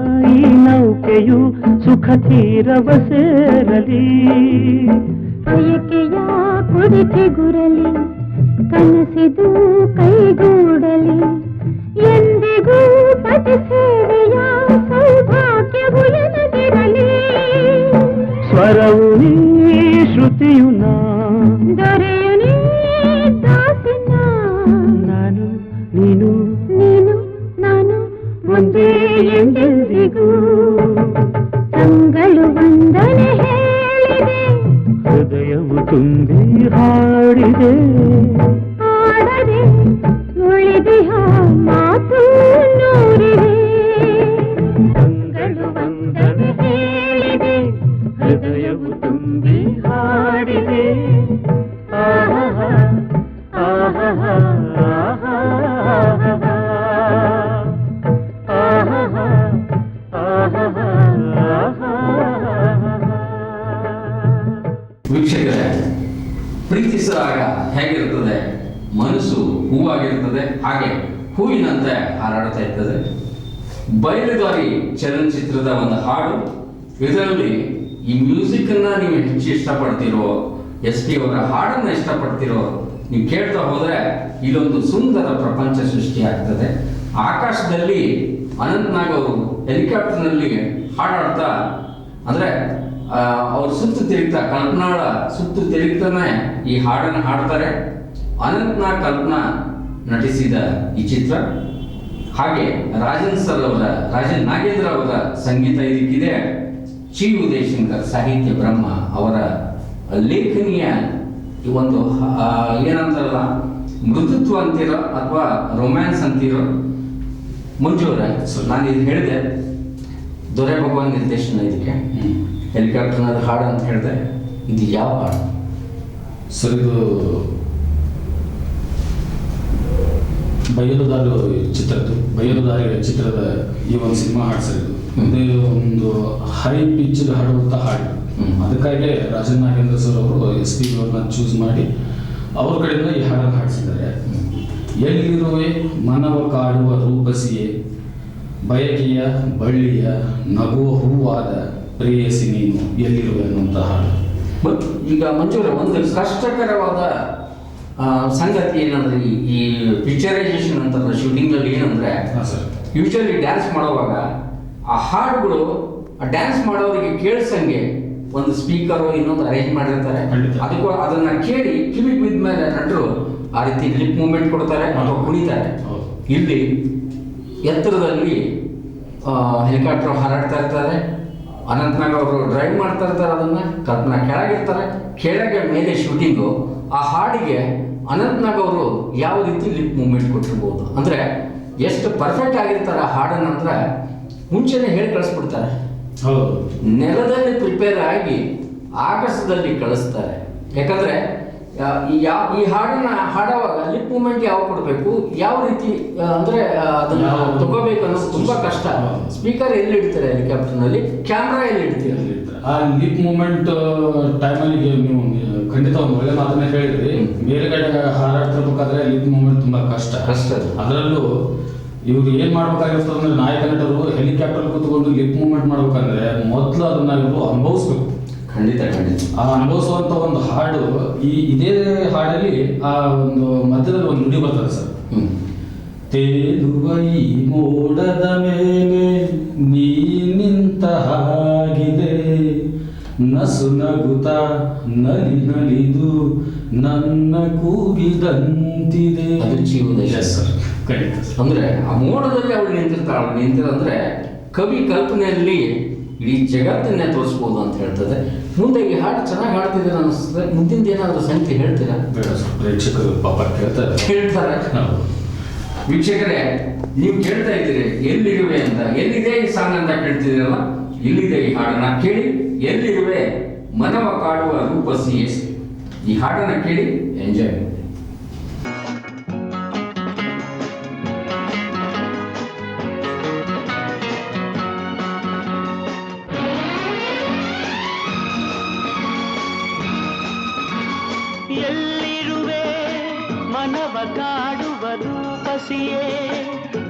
ಈ ನೌಕೆಯು ಸುಖ ತೀರವ ಸೇರಲಿ ಬಯಕೆಯ ಕುಡಿಕೆ ಗುರಲಿ ಕನಸಿದು ಕೈಗೂಡಲಿ ಎಂದಿಗೂ ಪತಿ ಸೇವೆಯ ಸೌಭಾಗ್ಯವು ಎನಗಿರಲಿ ಸ್ವರವು ನೀ ಶ್ರುತಿಯು ನಾ ದೊರೆಯು ನೀ ದಾಸಿನ ನಾನು ನೀನು ನೀನು ನಾನು ಒಂದೇ ಎಂದೆಂದಿಗೂ ಕಂಗಳು ವಂದನೆ ಹೇಳಿದೆ ಹೃದಯವು ತುಂಬಿ ಹಾಡಿದೆ ಆಡದೆ ಉಳಿದಿಹ ಮಾತು ನೂರಿದೆ ಕಂಗಳು ವಂದನೆ ಹೇಳಿದೆ ಹೃದಯವು ತುಂಬಿ ಹಾಡಿದೆ ಆಹಾ ಆಹಾ ಆಹಾ ವೀಕ್ಷಕರೇ, ಪ್ರೀತಿಸಿದಾಗ ಹೇಗಿರ್ತದೆ, ಮನಸ್ಸು ಹೂವಾಗಿರ್ತದೆ, ಹಾಗೆ ಹೂವಿನಂತೆ ಹಾರಾಡ್ತಾ ಇರ್ತದೆ. ಬಯಲುದಾರಿ ಚಲನಚಿತ್ರದ ಒಂದು ಹಾಡು. ಇದರಲ್ಲಿ ಈ ಮ್ಯೂಸಿಕ್ ಅನ್ನ ನೀವು ಹೆಚ್ಚು ಇಷ್ಟಪಡ್ತಿರೋ, SP ಅವರ ಹಾಡನ್ನ ಇಷ್ಟಪಡ್ತಿರೋ, ನೀವು ಕೇಳ್ತಾ ಹೋದ್ರೆ ಇಲ್ಲೊಂದು ಸುಂದರ ಪ್ರಪಂಚ ಸೃಷ್ಟಿ ಆಗ್ತದೆ. ಆಕಾಶದಲ್ಲಿ ಅನಂತ್ನಾಗ್ ಅವರು ಹೆಲಿಕಾಪ್ಟರ್ನಲ್ಲಿ ಹಾಡಾಡ್ತಾ, ಅಂದ್ರೆ ಅವ್ರು ಸುತ್ತು ತಿರುಗ್ತಾ, ಕಲ್ಪನಾಳ ಸುತ್ತು ತಿರುಗ್ತಾನೆ ಈ ಹಾಡನ್ನು ಹಾಡ್ತಾರೆ. ಅನಂತ್ನಾಗ್ ಕಲ್ಪನಾ ನಟಿಸಿದ ಈ ಚಿತ್ರ. ಹಾಗೆ ರಾಜನ್ ನಾಗೇಂದ್ರ ಅವರ ಸಂಗೀತ ಇದಕ್ಕಿದೆ. ಚಿ ಉದಯಶಂಕರ್ ಸಾಹಿತ್ಯ ಬ್ರಹ್ಮ ಅವರ ಲೇಖನಿಯ ಈ ಒಂದು ಏನಂತಾರಲ್ಲ, ಮೃದುತ್ವ ಅಂತೀರೋ ಅಥವಾ ರೊಮ್ಯಾನ್ಸ್ ಅಂತೀರೋ. ಮಂಜು ಅವರೇ, ನಾನು ಇದು ಹೇಳಿದೆ, ದೊರೆ ಭಗವಾನ್ ನಿರ್ದೇಶನ ಇದಕ್ಕೆ, ಹೆಲಿಕಾಪ್ಟರ್ನಲ್ಲಿ ಹಾಡು ಅಂತ ಹೇಳಿದೆ. ಇದು ಯಾವ ಹಾಡು ಸರ್? ಇದು ಬಯಲುದಾರಿ ಚಿತ್ರದ ಈ ಒಂದು ಸಿನಿಮಾ ಹಾಡು ಸರ್. ಇದು ಒಂದು ಹೈ ಪಿಚ್ ಹಾಡುವಂಥ ಹಾಡು. ಅದಕ್ಕಾಗಿ ರಾಜನ್ ನಾಗೇಂದ್ರ ಸರ್ ಅವರು SP ಅವ್ರನ್ನ ಚೂಸ್ ಮಾಡಿ ಅವ್ರ ಕಡೆಯಿಂದ ಈ ಹಾಡನ್ನು ಹಾಡಿಸಿದ್ದಾರೆ. ಎಲ್ಲಿರುವೆ ಮನವ ಕಾಡುವ ರೂಪಸಿಯೇ, ಬಯಕೆಯ ಬಳ್ಳಿಯ ನಗುವ ಹೂವಾದ ಪ್ರೇಯಸಿ ನೀನು ಎಲ್ಲಿರುವೆ ಅನ್ನುವಂಥ ಹಾಡು. ಈಗ ಮಂಜೂರ ಒಂದು ಕಷ್ಟಕರವಾದ ಸಂಗತಿ ಏನಂದ್ರೆ, ಈ ಪಿಕ್ಚರೈಸೇಷನ್ ಅಂತಾರಲ್ಲ, ಶೂಟಿಂಗ್ ಅಲ್ಲಿ ಏನಂದ್ರೆ, ಯೂಶಲಿ ಡ್ಯಾನ್ಸ್ ಮಾಡುವಾಗ ಆ ಹಾಡುಗಳು ಆ ಡ್ಯಾನ್ಸ್ ಮಾಡೋರಿಗೆ ಕೇಳಿಸಂಗೆ ಒಂದು ಸ್ಪೀಕರ್ ಇನ್ನೊಂದು ಅರೇಂಜ್ ಮಾಡಿರ್ತಾರೆ. ಅದಕ್ಕೂ ಅದನ್ನ ಕೇಳಿ ಕಿವಿಗೆ ಬಿದ್ದ ಮೇಲೆ ನಟರು ಆ ರೀತಿ ಲಿಪ್ ಮೂವ್ಮೆಂಟ್ ಕೊಡ್ತಾರೆ ಅಥವಾ ಕುಣಿತಾರೆ. ಇಲ್ಲಿ ಎತ್ತರದಲ್ಲಿ ಹೆಲಿಕಾಪ್ಟರ್ ಹಾರಾಡ್ತಾ ಇರ್ತಾರೆ. ಅನಂತ್ನಾಗ್ ಅವರು ಡ್ರೈವ್ ಮಾಡ್ತಾ ಇರ್ತಾರೆ, ಅದನ್ನ ಕಲ್ಪನಾ ಕೆಳಗಿರ್ತಾರೆ. ಕೆಳಗೆ ಮೇಲೆ ಶೂಟಿಂಗು. ಆ ಹಾಡಿಗೆ ಅನಂತ್ನಾಗ್ ಅವರು ಯಾವ ರೀತಿ ಲಿಪ್ ಮೂವ್ಮೆಂಟ್ ಕೊಟ್ಟಿರ್ಬೋದು ಅಂದ್ರೆ, ಎಷ್ಟು ಪರ್ಫೆಕ್ಟ್ ಆಗಿರ್ತಾರೆ ಆ ಹಾಡನ್ನ ಅಂದ್ರೆ ಮುಂಚೆನೆ ಹೇಳಿ ಕಳಿಸ್ಬಿಡ್ತಾರೆ. ನೆಲದಲ್ಲಿ ಪ್ರಿಪೇರ್ ಆಗಿ ಆಕಾಶದಲ್ಲಿ ಕಳಿಸ್ತಾರೆ. ಯಾಕಂದ್ರೆ ಈ ಹಾಡನ್ನ ಹಾಡುವಾಗ ಲಿಪ್ ಮೂವ್ಮೆಂಟ್ ಯಾವ ಕೊಡಬೇಕು, ಯಾವ ರೀತಿ ಅಂದ್ರೆ ಅದನ್ನ ತಗೋಬೇಕು ಅನ್ನೋದು ತುಂಬಾ ಕಷ್ಟ. ಸ್ಪೀಕರ್ ಎಲ್ಲಿ ಇಡ್ತಾರೆ ಹೆಲಿಕಾಪ್ಟರ್ನಲ್ಲಿ, ಕ್ಯಾಮ್ರಾ ಎಲ್ಲಿ ಇಡ್ತೀರಿ? ಆ ಲಿಪ್ ಮೂವ್ಮೆಂಟ್ ಟೈಮಲ್ಲಿ ನೀವು ಖಂಡಿತ ಒಂದು ಒಳ್ಳೆ ಮಾತನ್ನ ಹೇಳಿದ್ರಿ. ಮೇಲ್ಗಡೆ ಹಾರಾಡ್ತಿರ್ಬೇಕಾದ್ರೆ ಲಿಪ್ ಮೂವ್ಮೆಂಟ್ ತುಂಬಾ ಕಷ್ಟ. ಅದರಲ್ಲೂ ಇವ್ರು ಏನ್ ಮಾಡ್ಬೇಕಾಗಿರ್ತದೆ ಅಂದ್ರೆ, ನಾಯಕ ನಟರು ಹೆಲಿಕಾಪ್ಟರ್ ಕೂತ್ಕೊಂಡು ಲಿಪ್ ಮೂವ್ಮೆಂಟ್ ಮಾಡ್ಬೇಕಂದ್ರೆ ಮೊದಲು ಅದನ್ನ ಇವರು ಅನುಭವಿಸ್ಬೇಕು. ಖಂಡಿತ. ಆ ಅನುಭವಿಸುವಂತ ಒಂದು ಹಾಡು ಇದೇ ಹಾಡಲ್ಲಿ ಆ ಒಂದು ಮಧ್ಯದಲ್ಲಿ ಒಂದು ನುಡಿ ಬರ್ತದೆ ಸರ್. ತೇಲುವ ಈ ಮೋಡದ ಮೇಲೆ ನೀ ನಿಂತ ಹಾಗಿದೆ, ನಸು ನಗುತ್ತ ನಲಿ ನಲಿದು ನನ್ನ ಕೂಗಿದಂತಿದೆ. ಅದು ಜೀವನ ಸರ್. ಅಂದ್ರೆ ಆ ಮೋಡದಲ್ಲಿ ಅವಳು ನಿಂತಿರಂದ್ರೆ ಕವಿ ಕಲ್ಪನೆಯಲ್ಲಿ ಇಡೀ ಜಗತ್ತನ್ನೇ ತೋರಿಸ್ಬೋದು ಅಂತ ಹೇಳ್ತದೆ. ಮುಂದೆ ಈ ಹಾಡು ಚೆನ್ನಾಗಿ ಹಾಡ್ತಿದ್ದೀರ ಅನಿಸ್ತದೆ. ಮುಂದಿನ ಏನಾದರೂ ಸಂಖ್ಯೆ ಹೇಳ್ತೀರಾ? ಪ್ರೇಕ್ಷಕರು ಪಾಪ ಹೇಳ್ತಾರೆ. ವೀಕ್ಷಕರೇ, ನೀವು ಕೇಳ್ತಾ ಇದ್ದೀರಿ ಎಲ್ಲಿರುವೆ ಅಂತ. ಎಲ್ಲಿದೆ ಈ ಸಾಂಗ್ ಅಂತ ಕೇಳ್ತಿದ್ದೀರಲ್ಲ, ಇಲ್ಲಿದೆ ಈ ಹಾಡನ್ನ ಕೇಳಿ. ಎಲ್ಲಿರುವೆ ಮನವ ಕಾಡುವ ರೂಪಸಿ, ಈ ಹಾಡನ್ನ ಕೇಳಿ, ಎಂಜಾಯ್. ಎಲ್ಲಿರುವೆ ಮನವ ಕಾಡುವ ರೂಪಸಿ ರೂಪಸಿಯೇ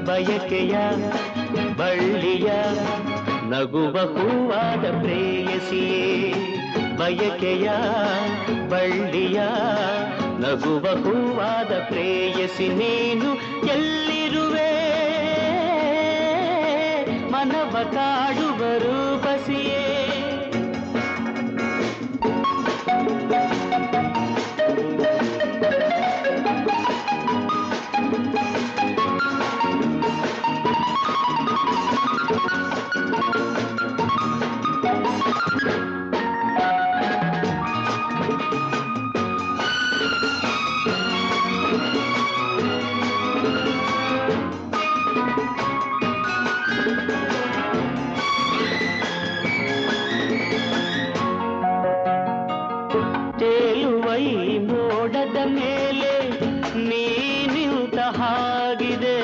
ಬಯಕೆಯ ಬಳ್ಳಿಯ ನಗುವ ಹೂವಾದ ಪ್ರೇಯಸಿಯೇ ಬಯಕೆಯ ಬಳ್ಳಿಯ ನಗುವ ಹೂವಾದ ಪ್ರೇಯಸಿ ನೀನು ಎಲ್ಲಿರುವೆ ಮನವ ಕಾಡುವ ರೂಪಸಿಯೇ ಮೋಡದ ಮೇಲೆ ನೀನಿಂತ ಹಾಗಿದೆ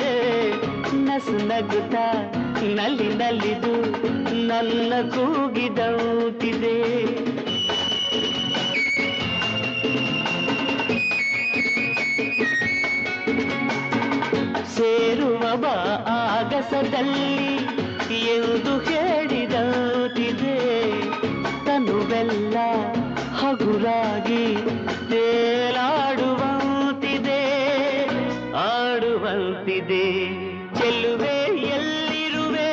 ನಸು ನಗುತ್ತ ನಲ್ಲಿ ನಲಿದು ನನ್ನ ಕೂಗಿದೌತಿದೆ ಸೇರುವ ಬಾ ಆಗಸದಲ್ಲಿ ಎಂದು ಹೇಳಿದೌತಿದೆ ತನುವೆಲ್ಲ ಹಗುರಾಗಿ ತೇಲಾಡುವಂತಿದೆ ಆಡುವಂತಿದೆ ಚೆಲ್ಲುವೆ ಎಲ್ಲಿರುವೆ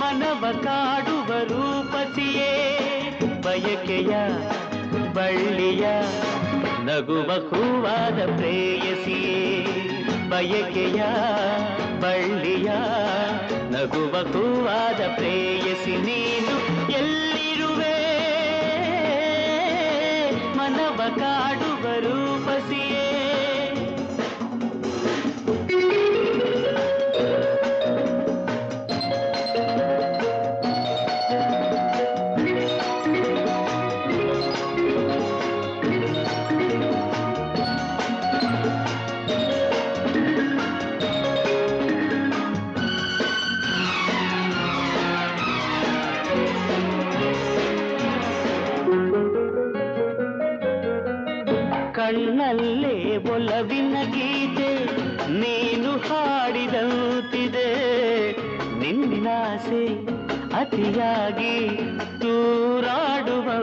ಮನವ ಕಾಡುವ ರೂಪಸಿಯೇ ಬಯಕೆಯ ಬಳ್ಳಿಯ ನಗುವ ಹೂವಾದ ಪ್ರೇಯಸಿಯೇ ಬಯಕೆಯ ಬಳ್ಳಿಯ ನಗುವ ಹೂವಾದ ಪ್ರೇಯಸಿ ನೀನು ಎಲ್ಲಿರುವೆ ಮನವ ಕಾಡುವ ರೂಪಸಿಯೇ ಕಣ್ಣಲ್ಲೇ ಒಲವಿನ ಗೀತೆ ನೀನು ಹಾಡಿದಂತಿದೆ ನಿನ್ನಾಸೆ ಅತಿಯಾಗಿ ತೂರಾಡುವಂತಿದೆ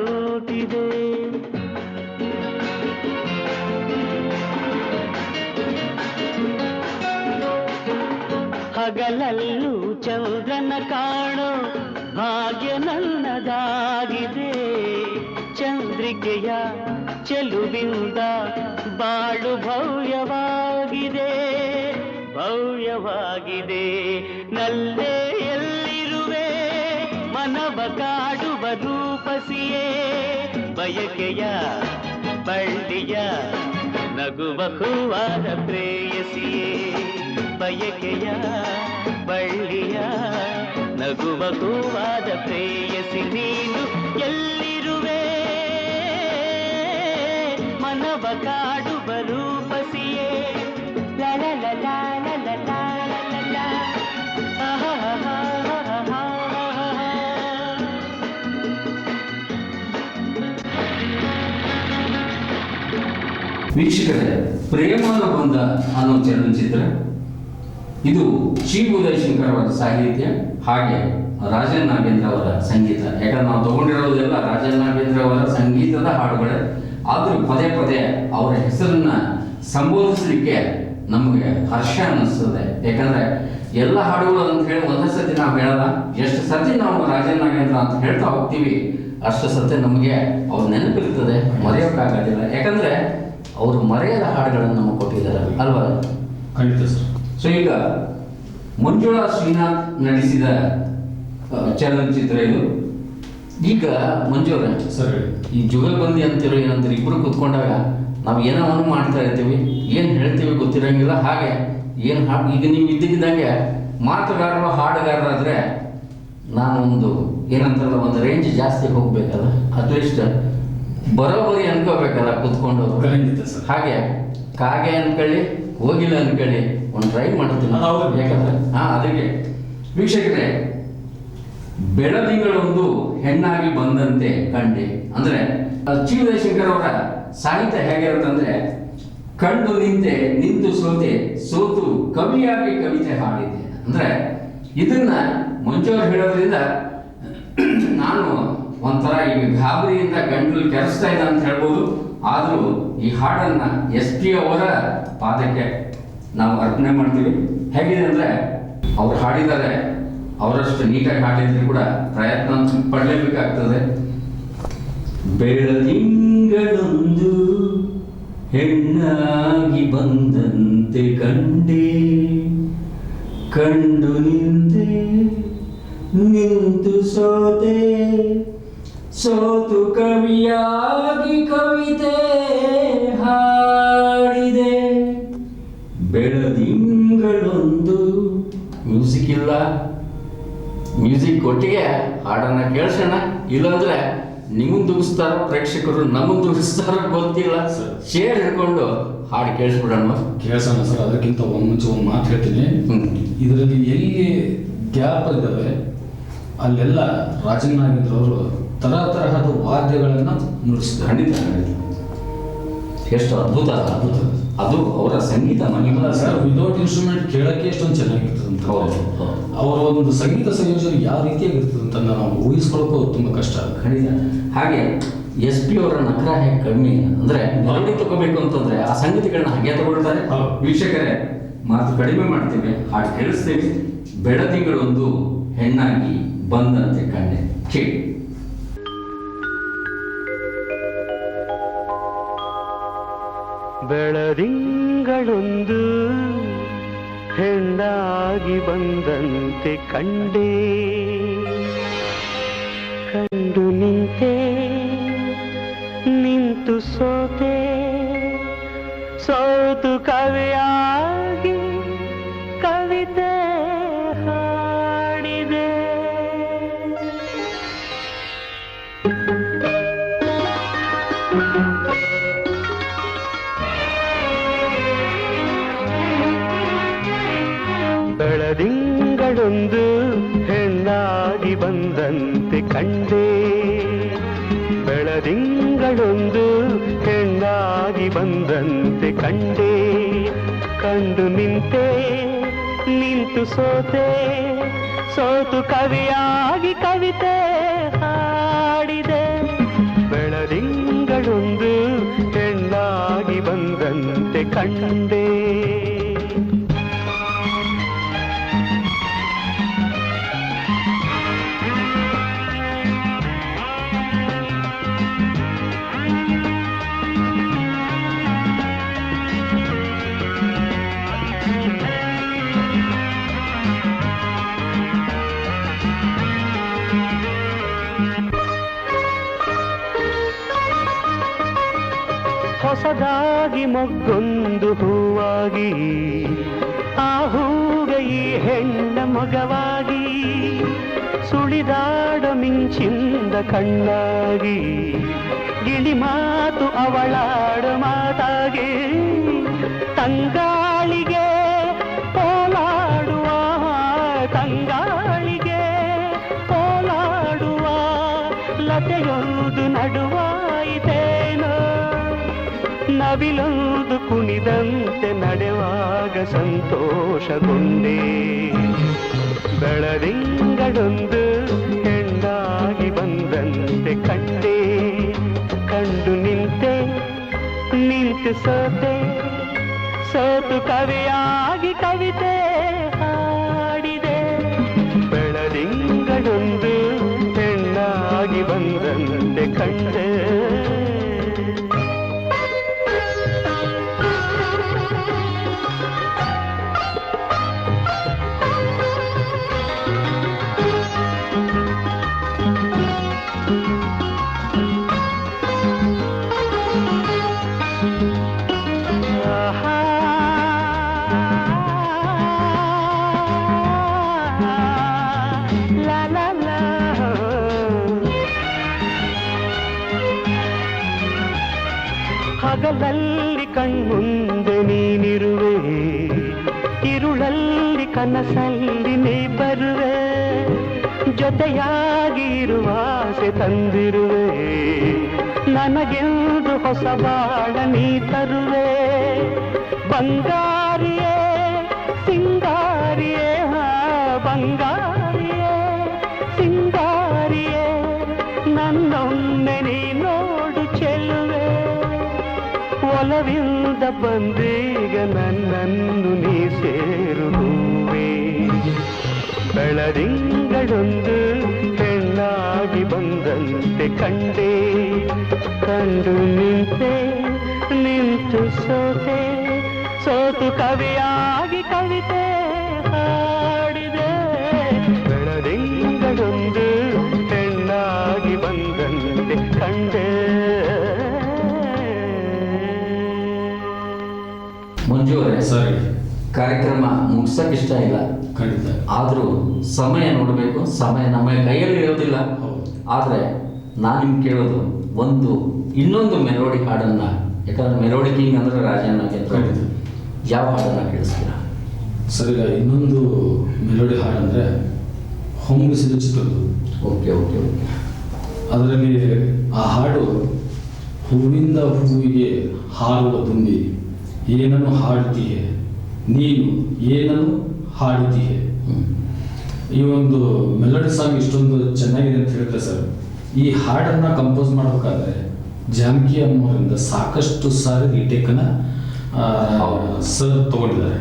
ಹಗಲಲ್ಲೂ ಚಂದ್ರನ ಕಾಣೋ ಭಾಗ್ಯ ನನ್ನದಾಗಿದೆ ಚಂದ್ರಿಕೆಯ ಚೆಲುವಿಂದ ಬಾಳು ಭವ್ಯವಾಗಿದೆ ಭವ್ಯವಾಗಿದೆ ನಲ್ಲೇ ಎಲ್ಲಿರುವೆ ಮನವ ಕಾಡುವ ರೂಪಸಿಯೇ ಬಯಕೆಯ ಬಳ್ಳಿಯ ನಗುವ ಹೂವಾದ ಪ್ರೇಯಸಿಯೇ ಬಯಕೆಯ ಬಳ್ಳಿಯ ನಗುವ ಹೂವಾದ ಪ್ರೇಯಸಿ ನೀನು ಎಲ್ಲಿರುವೆ ಮನವ ಕಾಡುವ ರೂಪಸಿಯೇ ವೀಕ್ಷಕರೇ, ಪ್ರೇಮಾನುಬಂಧ ಅನ್ನೋ ಚಲನಚಿತ್ರ ಇದು ಚಿ ಉದಯಶಂಕರ್ ಅವರ ಸಾಹಿತ್ಯ ಹಾಗೆ ರಾಜನ್ ನಾಗೇಂದ್ರ ಅವರ ಸಂಗೀತ. ಯಾಕಂದ್ರೆ ನಾವು ತಗೊಂಡಿರೋದೆಲ್ಲ ರಾಜನ್ ನಾಗೇಂದ್ರ ಅವರ ಸಂಗೀತದ ಹಾಡುಗಳೇ. ಆದರೂ ಪದೇ ಪದೇ ಅವರ ಹೆಸರನ್ನ ಸಂಬೋಧಿಸಲಿಕ್ಕೆ ನಮಗೆ ಹರ್ಷ ಅನ್ನಿಸ್ತದೆ. ಯಾಕಂದ್ರೆ ಎಲ್ಲ ಹಾಡುಗಳು ಅಂತ ಹೇಳಿ ಒಂದೇ ಸತಿ ನಾವು ಹೇಳಲ್ಲ, ಎಷ್ಟು ಸತಿ ನಾವು ರಾಜನ್ ನಾಗೇಂದ್ರ ಅಂತ ಹೇಳ್ತಾ ಹೋಗ್ತೀವಿ ಅಷ್ಟು ಸತಿ ನಮಗೆ ಅವ್ರ ನೆನಪಿರ್ತದೆ, ಮರೆಯೋಕ್ಕಾಗೋದಿಲ್ಲ. ಯಾಕಂದ್ರೆ ಅವರು ಮರೆಯದ ಹಾಡುಗಳನ್ನು ನಮಗೆ ಕೊಟ್ಟಿದ್ದಾರೆ ಅಲ್ವಾ? ಖಂಡಿತ ಸರ್. ಸೊ ಈಗ ಮಂಜುಳಾ ಶ್ರೀನಾಥ್ ನಡೆಸಿದ ಚಲನಚಿತ್ರ ಇದು. ಈಗ ಮಂಜುಳ ಸರ್, ಈ ಜುಗಲ್ಬಂದಿ ಅಂತಿರೋ ಏನಂತಾರೆ, ಇಬ್ಬರು ಕುತ್ಕೊಂಡಾಗ ನಾವು ಏನೋ ಮಾಡ್ತಾ ಇರ್ತೀವಿ, ಏನು ಹೇಳ್ತೀವಿ ಗೊತ್ತಿರಂಗಿಲ್ಲ. ಹಾಗೆ ಏನು ಹಾಡು ಈಗ ನೀವು ಇದ್ದಕ್ಕಿದ್ದಂಗೆ ಮಾತುಗಾರರು ಹಾಡುಗಾರರಾದರೆ ನಾನು ಏನಂತಾರಲ್ಲ ಒಂದು ರೇಂಜ್ ಜಾಸ್ತಿ ಹೋಗ್ಬೇಕಲ್ಲ, ಅಟ್ಲೀಸ್ಟ್ ಬರೋಬರಿ ಅನ್ಕೋಬೇಕಲ್ಲ ಕುತ್ಕೊಂಡು. ಹಾಗೆ ಕಾಗೆ ಅನ್ಕೊಳ್ಳಿ ಹೋಗಿಲ್ಲ ಅನ್ಕೊಳ್ಳಿ ಒಂದು ಟ್ರೈ ಮಾಡ್ತೀನಿ. ಯಾಕಂದ್ರೆ ಅದಕ್ಕೆ ವೀಕ್ಷಕರೇ, ಬೆಳದಿಂಗಳೊಂದು ಹೆಣ್ಣಾಗಿ ಬಂದಂತೆ ಕಂಡೆ ಅಂದ್ರೆ ಚಿ ಉದಯಶಂಕರ್ ಅವರ ಸಾಹಿತ್ಯ ಹೇಗಿರುತ್ತಂದ್ರೆ ಕಂಡು ನಿಂತೆ ನಿಂತು ಸೋತೆ ಸೋತು ಕವಿಯಾಗಿ ಕವಿತೆ ಹಾಡಿದೆ. ಅಂದ್ರೆ ಇದನ್ನ ಮಂಜುವರು ಹೇಳೋದ್ರಿಂದ ನಾನು ಒಂಥರ ಈಗ ಗಾಬರಿಯಿಂದ ಗಂಟಲು ಕೆರೆಸ್ತಾ ಇದ್ದ ಅಂತ ಹೇಳ್ಬೋದು. ಆದರೂ ಈ ಹಾಡನ್ನ SP ಅವರ ಪಾದಕ್ಕೆ ನಾವು ಅರ್ಪಣೆ ಮಾಡ್ತೀವಿ. ಹೇಗಿದೆ ಅಂದ್ರೆ ಅವ್ರು ಹಾಡಿದ್ದಾರೆ, ಅವರಷ್ಟು ನೀಟಾಗಿ ಹಾಡಿದ್ರು ಕೂಡ ಪ್ರಯತ್ನ ಪಡಲೇಬೇಕಾಗ್ತದೆ. ಬೆಳದಿಂಗಳೊಂದು ಹೆಣ್ಣಾಗಿ ಬಂದಂತೆ ಕಂಡೆ, ಕಂಡು ನಿಂತೆ ನಿಂತು ಸೋತೆ ಸೋತು ಕವಿಯಾಗಿ ಕವಿತೆ ಹಾಡಿದೆ. ಬೆಳದಿಂಗಳೊಂದು ಮ್ಯೂಸಿಕ್ ಇಲ್ಲ, ಮ್ಯೂಸಿಕ್ ಒಟ್ಟಿಗೆ ಹಾಡನ್ನ ಕೇಳಿಸೋಣ. ಇಲ್ಲಾಂದ್ರೆ ನಿಮ್ಮನ್ನು ದುಗಿಸ್ತಾರೋ ಪ್ರೇಕ್ಷಕರು ನಮ್ಮನ್ನು ದುಗಿಸ್ತಾರೋ ಗೊತ್ತಿಲ್ಲ. ಶೇರ್ ಹಿಡ್ಕೊಂಡು ಹಾಡು ಕೇಳಿಸ್ಬಿಡೋಣ. ಕೇಳ್ಸೋಣ ಸರ್. ಅದಕ್ಕಿಂತ ಮುಂಚೆ ಒಂದು ಮಾತು ಹೇಳ್ತೀನಿ. ಇದರಲ್ಲಿ ಎಲ್ಲಿ ಗ್ಯಾಪ್ ಇದ್ದಾವೆ ಅಲ್ಲೆಲ್ಲ ರಾಜನ್ ನಾಗೇಂದ್ರ ಅವರು ತರಹದ ವಾದ್ಯಗಳನ್ನು ನುಡಿಸಿದ್ದಾರೆ. ಖಂಡಿತ ಎಷ್ಟು ಅದ್ಭುತ ಅದ್ಭುತ ಅದು ಅವರ ಸಂಗೀತ ಮಹಿಮಾ ಸರ್. ವಿದೌಟ್ ಇನ್ಸ್ಟ್ರೂಮೆಂಟ್ ಕೇಳಕ್ಕೆ ಎಷ್ಟೊಂದು ಚೆನ್ನಾಗಿರ್ತದೆ ಅಂತ. ಅವರ ಒಂದು ಸಂಗೀತ ಸಂಯೋಜನೆ ಯಾವ ರೀತಿಯಾಗಿರ್ತದೆ ಅಂತ ನಾವು ಊಹಿಸ್ಕೊಳ್ಳೋಕ್ಕೂ ತುಂಬ ಕಷ್ಟ. ಖಂಡಿತ. ಹಾಗೆ SP ಅವರ ನಕರ ಹೇಗೆ ಕಡಿಮೆ ಅಂದ್ರೆ ಮೆಲೋಡಿ ತಗೋಬೇಕು ಅಂತಂದ್ರೆ ಆ ಸಂಗತಿಗಳನ್ನ ಹಾಗೆ ತಗೊಳ್ತಾರೆ. ವೀಕ್ಷಕರೇ, ಮಾತು ಕಡಿಮೆ ಮಾಡ್ತೇವೆ, ಹಾಡು ಕೇಳಿಸ್ತೇವೆ. ಬೆಳದಿಂಗಳೊಂದು ಹೆಣ್ಣಾಗಿ ಬಂದಂತೆ ಕಂಡೆ ಕೇಳಿ. ಬೆಳದಿಂಗಳೊಂದು ಹೆಣ್ಣಾಗಿ ಬಂದಂತೆ ಕಂಡೆ, ಕಂಡು ನಿಂತೆ ನಿಂತು ಸೋತೆ ಸೋತು ಕವಿಯಾಗಿ ಕವಿತೆ ಹಾಡಿದೆ. ಬೆಳದಿಂಗಳೊಂದು ಹೆಣ್ಣಾಗಿ ಬಂದಂತೆ ಕಂಡೆ, ಬೆಳದಿಂಗಳೊಂದು ಹೆಣ್ಣಾಗಿ ಬಂದಂತೆ ಕಂಡೆ, ಕಂಡು ನಿಂತೆ ನಿಂತು ಸೋತೆ ಸೋತು ಕವಿಯಾಗಿ ಕವಿತೆ ಹಾಡಿದೆ. ಬೆಳದಿಂಗಳೊಂದು ಹೆಣ್ಣಾಗಿ ಬಂದಂತೆ ಕಂಡೆ. ಹೊಸದಾಗಿ ಮೊಗ್ಗೊಂದು ಹೂವಾಗಿ, ಆ ಹೂಗೆ ಈ ಹೆಣ್ಣ ಮಗವಾಗಿ, ಸುಳಿದಾಡ ಮಿಂಚಿಂದ ಕಣ್ಣಾಗಿ, ಗಿಳಿ ಮಾತು ಅವಳಾಡ ಮಾತಾಗಿ, ತಂಗಾಳಿಗೆ ಪೋಲಾಡುವ ತಂಗಾಳಿಗೆ ಪೋಲಾಡುವ ಲತೆಯೊಂದು ನಡುವಾಯಿತೇನೋ, ನವಿಲೊಂದು ಕುಣಿದಂತೆ ನಡೆವಾಗ ಸಂತೋಷಗೊಂಡೆ. ಬೆಳದಿಂಗಳೊಂದು ಹೆಣ್ಣಾಗಿ ಬಂದಂತೆ ಕಂಡೆ, ಕಂಡು ನಿಂತೆ ನಿಂತು ಸೋತೆ ಸೋತು ಕವಿಯಾಗಿ ಕವಿತೆ ಹಾಡಿದೆ. ಬೆಳದಿಂಗಳೊಂದು ಹೆಣ್ಣಾಗಿ ಬಂದಂತೆ ಕಂಡೆ. ಹಗಲಲ್ಲಿ ಕಣ್ಮುಂದೆ ನೀನಿರುವೆ, ಇರುಳಲ್ಲಿ ಕನಸಲ್ಲಿ ನೀ ಬರುವೆ, ಜೊತೆಯಾಗಿ ಇರುವ ಆಸೆ ತಂದಿರುವೆ, ನನಗೆಂದು ಹೊಸ ಬಾಳ ನೀ ತರುವೆ. ಬಂಗಾರಿಯೇ ಸಿಂಗಾರಿಯೇ ಬಂಗಾರಿಯೇ ಸಿಂಗಾರಿಯೇ ನನ್ನೊಮ್ಮೆ ನೀ ನೋಡು ಚೆಲುವೆ ಒಲವಿಂದ ಬಂದೀಗ ನನ್ನನ್ನು ನೀ ಸೇರುವೆ ಬೆಳದಿಂಗಳೊಂದು ಹೆಣ್ಣಾಗಿ ಬಂದಂತೆ ಕಂಡೆ ಕಂಡು ನಿಂತೆ ನಿಂತು ಸೋತೆ ಸೋತು ಕವಿಯಾಗಿ ಕವಿತೆ ಹಾಡಿದೆ ಬೆಳದಿಂಗಳೊಂದು ಹೆಣ್ಣಾಗಿ ಬಂದಂತೆ ಕಂಡೆ. ಮಂಜು ಅವರೇ, ಸರಿ, ಕಾರ್ಯಕ್ರಮ ಮುಗಿಸಕ್ಕೆ ಇಷ್ಟ ಇಲ್ಲ, ಖಂಡಿತ. ಆದರೂ ಸಮಯ ನೋಡಬೇಕು, ಸಮಯ ನಮ್ಮ ಕೈಯಲ್ಲಿ ಇರೋದಿಲ್ಲ. ಹೌದು. ಆದರೆ ನಾನು ನಿಮ್ಗೆ ಕೇಳೋದು ಇನ್ನೊಂದು ಮೆಲೋಡಿ ಹಾಡನ್ನು, ಯಾಕಂದ್ರೆ ಮೆಲೋಡಿ ಕಿಂಗ್ ಅಂದರೆ ರಾಜನ್ ನಾಗೇಂದ್ರ, ಖಂಡಿತ. ಯಾವ ಹಾಡನ್ನು ಕೇಳಿಸ್ತೀರಾ? ಸರ್, ಈಗ ಇನ್ನೊಂದು ಮೆಲೋಡಿ ಹಾಡಂದರೆ ಹೊಂಬಿಸಿದ ಚಿತ್ರದ್ದು. Okay okay okay. ಅದರಲ್ಲಿ ಆ ಹಾಡು ಹೂವಿಂದ ಹೂವಿಗೆ ಹಾರುವ ತುಂಬಿ ಏನನ್ನು ಹಾಡುತ್ತೀಯೆ ನೀನು ಏನನ್ನು ಹಾಡುತ್ತೀಯೆ. ಈ ಒಂದು ಮೆಲೋಡಿ ಸಾಂಗ್ ಇಷ್ಟೊಂದು ಚೆನ್ನಾಗಿದೆ ಅಂತ ಹೇಳಿದ್ರೆ ಸರ್, ಈ ಹಾಡನ್ನು ಕಂಪೋಸ್ ಮಾಡಬೇಕಾದ್ರೆ ಜಾನಕಿ ಅಮ್ಮವರಿಂದ ಸಾಕಷ್ಟು ಸಾರಿ ರೀಟೇಕನ್ನು ಸರ್ ತಗೊಂಡಿದ್ದಾರೆ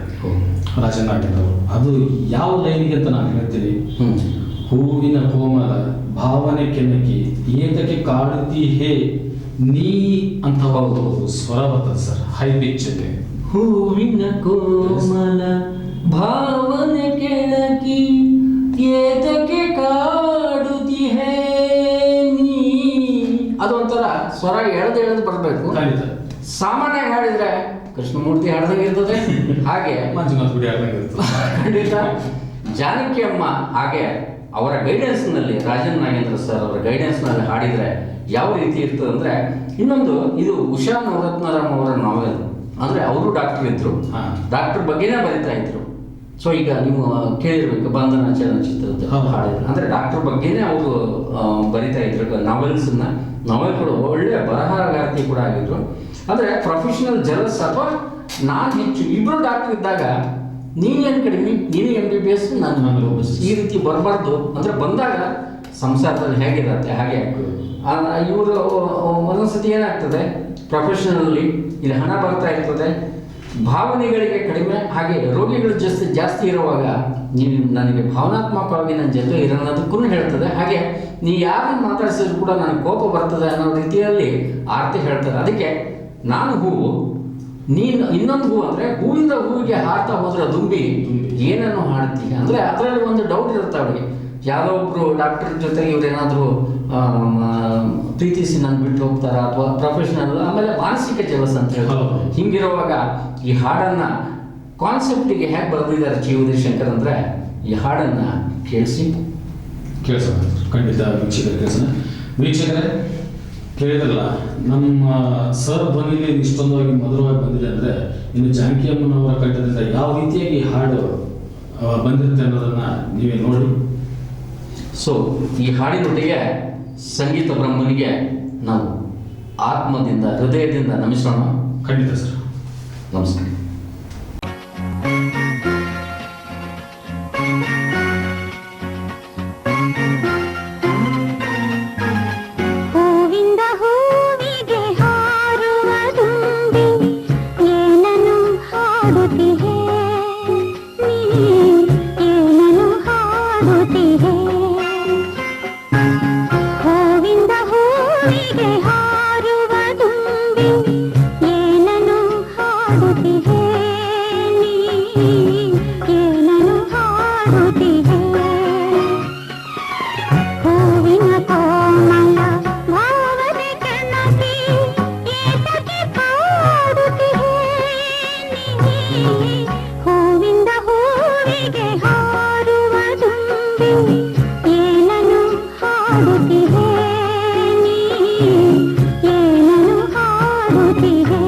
ರಾಜನ್ ನಾಗೇಂದ್ರ ಅವರು. ಅದು ಯಾವ ಲೈನಿಗೆ ಅಂತ ನಾನು ಹೇಳ್ತೀನಿ. ಹೂವಿನ ಕೋಮಲ ಭಾವನೆ ಕೆಣಕಿ ಏತಕ್ಕೆ ಕಾಡುತ್ತಿ ಹೇ ನೀ ಅಂತ ಒಂದು ಸ್ವರ ಬರ್ತದೆ ಸರ್, ಹೈ ಪಿಚ್ ಜೊತೆ. ಹೂವಿನ ಕೋಮಲ ಭಾವನೆ ಕೆಣಕಿ ಏತಕ್ಕೆ ಕಾಡುತ್ತಿಹೆ ನೀ, ಅದು ಒಂಥರ ಸ್ವರ ಎಳೆದು ಬರಬೇಕು. ಖಂಡಿತ. ಸಾಮಾನ್ಯ ಹಾಡಿದ್ರೆ ಕೃಷ್ಣಮೂರ್ತಿ ಹಾಡ್ದಂಗೆ ಇರ್ತದೆ, ಹಾಗೆ ಮಂಜುನಾಥ್ ಗುಡಿ ಇರ್ತದೆ. ಖಂಡಿತ ಜಾನಕಿ ಅಮ್ಮ ಹಾಗೆ ಅವರ ಗೈಡೆನ್ಸ್ನಲ್ಲಿ, ರಾಜನ್ ನಾಗೇಂದ್ರ ಸರ್ ಅವರ ಗೈಡೆನ್ಸ್ನಲ್ಲಿ ಹಾಡಿದರೆ ಯಾವ ರೀತಿ ಇರ್ತದೆ ಅಂದರೆ, ಇನ್ನೊಂದು ಇದು ಉಷಾ ನವರತ್ನರಾಮ್ ಅವರ ನಾವೆಲ್, ಅಂದರೆ ಅವರು ಡಾಕ್ಟರ್ ಇದ್ರು, ಡಾಕ್ಟರ್ ಬಗ್ಗೆನೇ ಬರಿತಾ ಇದ್ರು. ಸೊ ಈಗ ನೀವು ಕೇಳಿರ್ಬೇಕು ಬಂಧನ ಚಲನಚಿತ್ರದ ಹಾಡಿದ್ರು, ಅಂದರೆ ಡಾಕ್ಟರ್ ಬಗ್ಗೆನೇ ಅವರು ಬರಿತಾ ಇದ್ರು ನಾವೆಲ್ಸನ್ನ. ನಾವೆಲ್ ಕೂಡ ಒಳ್ಳೆಯ ಬರಹಗಾರ್ತಿ ಕೂಡ ಆಗಿದ್ರು. ಅಂದರೆ ಪ್ರೊಫೆಷನಲ್ ಜಲಸ್ ಅಥವಾ ನಾನು ಹೆಚ್ಚು, ಇಬ್ಬರು ಡಾಕ್ಟರ್ ಇದ್ದಾಗ ನೀನೇನು ಕಡಿಮೆ, ನೀನು MBBS ನಾನು ಈ ರೀತಿ ಬರಬಾರ್ದು. ಅಂದರೆ ಬಂದಾಗ ಸಂಸಾರದಲ್ಲಿ ಹೇಗಿರುತ್ತೆ ಹಾಗೆ ಇವರು ಒಂದೊಂದ್ಸತಿ ಏನಾಗ್ತದೆ, ಪ್ರೊಫೆಷನಲಿ ಇಲ್ಲಿ ಹಣ ಬರ್ತಾ ಇರ್ತದೆ, ಭಾವನೆಗಳಿಗೆ ಕಡಿಮೆ, ಹಾಗೆ ರೋಗಿಗಳು ಜಾಸ್ತಿ ಇರುವಾಗ ನೀವು ನನಗೆ ಭಾವನಾತ್ಮಕವಾಗಿ ನನ್ನ ಜೊತೆ ಇರೋದಕ್ಕೂ ಹೇಳ್ತದೆ. ಹಾಗೆ ನೀ ಯಾರನ್ನು ಮಾತಾಡಿಸಿದ್ರು ಕೂಡ ನನಗೆ ಕೋಪ ಬರ್ತದೆ ಅನ್ನೋ ರೀತಿಯಲ್ಲಿ ಆರ್ತಿ ಹೇಳ್ತಾರೆ. ಅದಕ್ಕೆ ನಾನು ಹೂವು, ನೀನು ಇನ್ನೊಂದು ಹೂವು, ಅಂದರೆ ಹೂವಿಂದ ಹೂವಿಗೆ ಹಾರ್ತಾ ಹೋದ್ರೆ ದುಂಬಿ ಏನನ್ನು ಹಾಡ್ತೀವಿ ಅಂದರೆ ಅದರಲ್ಲಿ ಒಂದು ಡೌಟ್ ಇರುತ್ತೆ ಅವಳಿಗೆ. ಯಾವುದೋ ಒಬ್ಬರು ಡಾಕ್ಟರ್ ಜೊತೆಗೆ ಇವರೇನಾದರೂ ಪ್ರೀತಿಸಿ ನಾನು ಬಿಟ್ಟು ಹೋಗ್ತಾರ ಅಥವಾ ಪ್ರೊಫೆಷನಲ್, ಆಮೇಲೆ ಮಾನಸಿಕ ಕೆಲಸ ಅಂತ ಹೇಳ್ತಾರೆ. ಹಿಂಗಿರುವಾಗ ಈ ಹಾಡನ್ನು ಕಾನ್ಸೆಪ್ಟಿಗೆ ಹೇಗೆ ಬರೆದಿದ್ದಾರೆ ಜಿ ಉದಯಶಂಕರ್ ಅಂದರೆ, ಈ ಹಾಡನ್ನು ಕೇಳಿಸೋಣ ಖಂಡಿತ ವೀಕ್ಷಕರೇ ಕೇಳಿದ್ರಲ್ಲ, ನಮ್ಮ ಸರ್ ಧ್ವನಿಯಲ್ಲಿ ಇಷ್ಟೊಂದಾಗಿ ಮಧುರವಾಗಿ ಬಂದಿದೆ ಅಂದರೆ, ಇನ್ನು ಜಾನಕಿ ಅಮ್ಮನವರ ಕಂಠದಿಂದ ಯಾವ ರೀತಿಯಾಗಿ ಹಾಡು ಬಂದಿರುತ್ತೆ ಅನ್ನೋದನ್ನು ನೀವೇ ನೋಡಿ. ಸೊ ಈ ಹಾಡಿನೊಟ್ಟಿಗೆ ಸಂಗೀತ ಬ್ರಹ್ಮನಿಗೆ ನಾವು ಆತ್ಮದಿಂದ ಹೃದಯದಿಂದ ನಮಿಸೋಣ. ಖಂಡಿತ ಸರ್, ನಮಸ್ಕಾರ. ಹೂವಿಂದ ಹೂವಿಗೆ ಹಾರುವ ದುಂಬಿ ಏನನ್ನು ಹಾಡುತ್ತಿಹೆ ನೀ ಏನನ್ನು ಹಾಡುತ್ತಿಹೆ. ಹೂವಿಂದ ಹೂವಿಗೆ ಹಾರುವ ದುಂಬಿ ಏನನ್ನು ಹಾಡುತ್ತಿಹೆ ನೀ ಏನನ್ನು ಹಾಡುತ್ತಿಹೆ. ಹೂವಿನ ಕೋಮಲ ಭಾವನೆ ಕೆಣಕಿ ಏತಕ್ಕೆ ಕಾಡುತ್ತಿಹೆ ನೀ. ಹೂವಿಂದ ಹೂವಿಗೆ ಹಾರುವ ದುಂಬಿ ಏನನ್ನು ಹಾಡುತ್ತಿಹೆ ನೀ ಏನನ್ನು ಹಾಡುತ್ತಿಹೆ.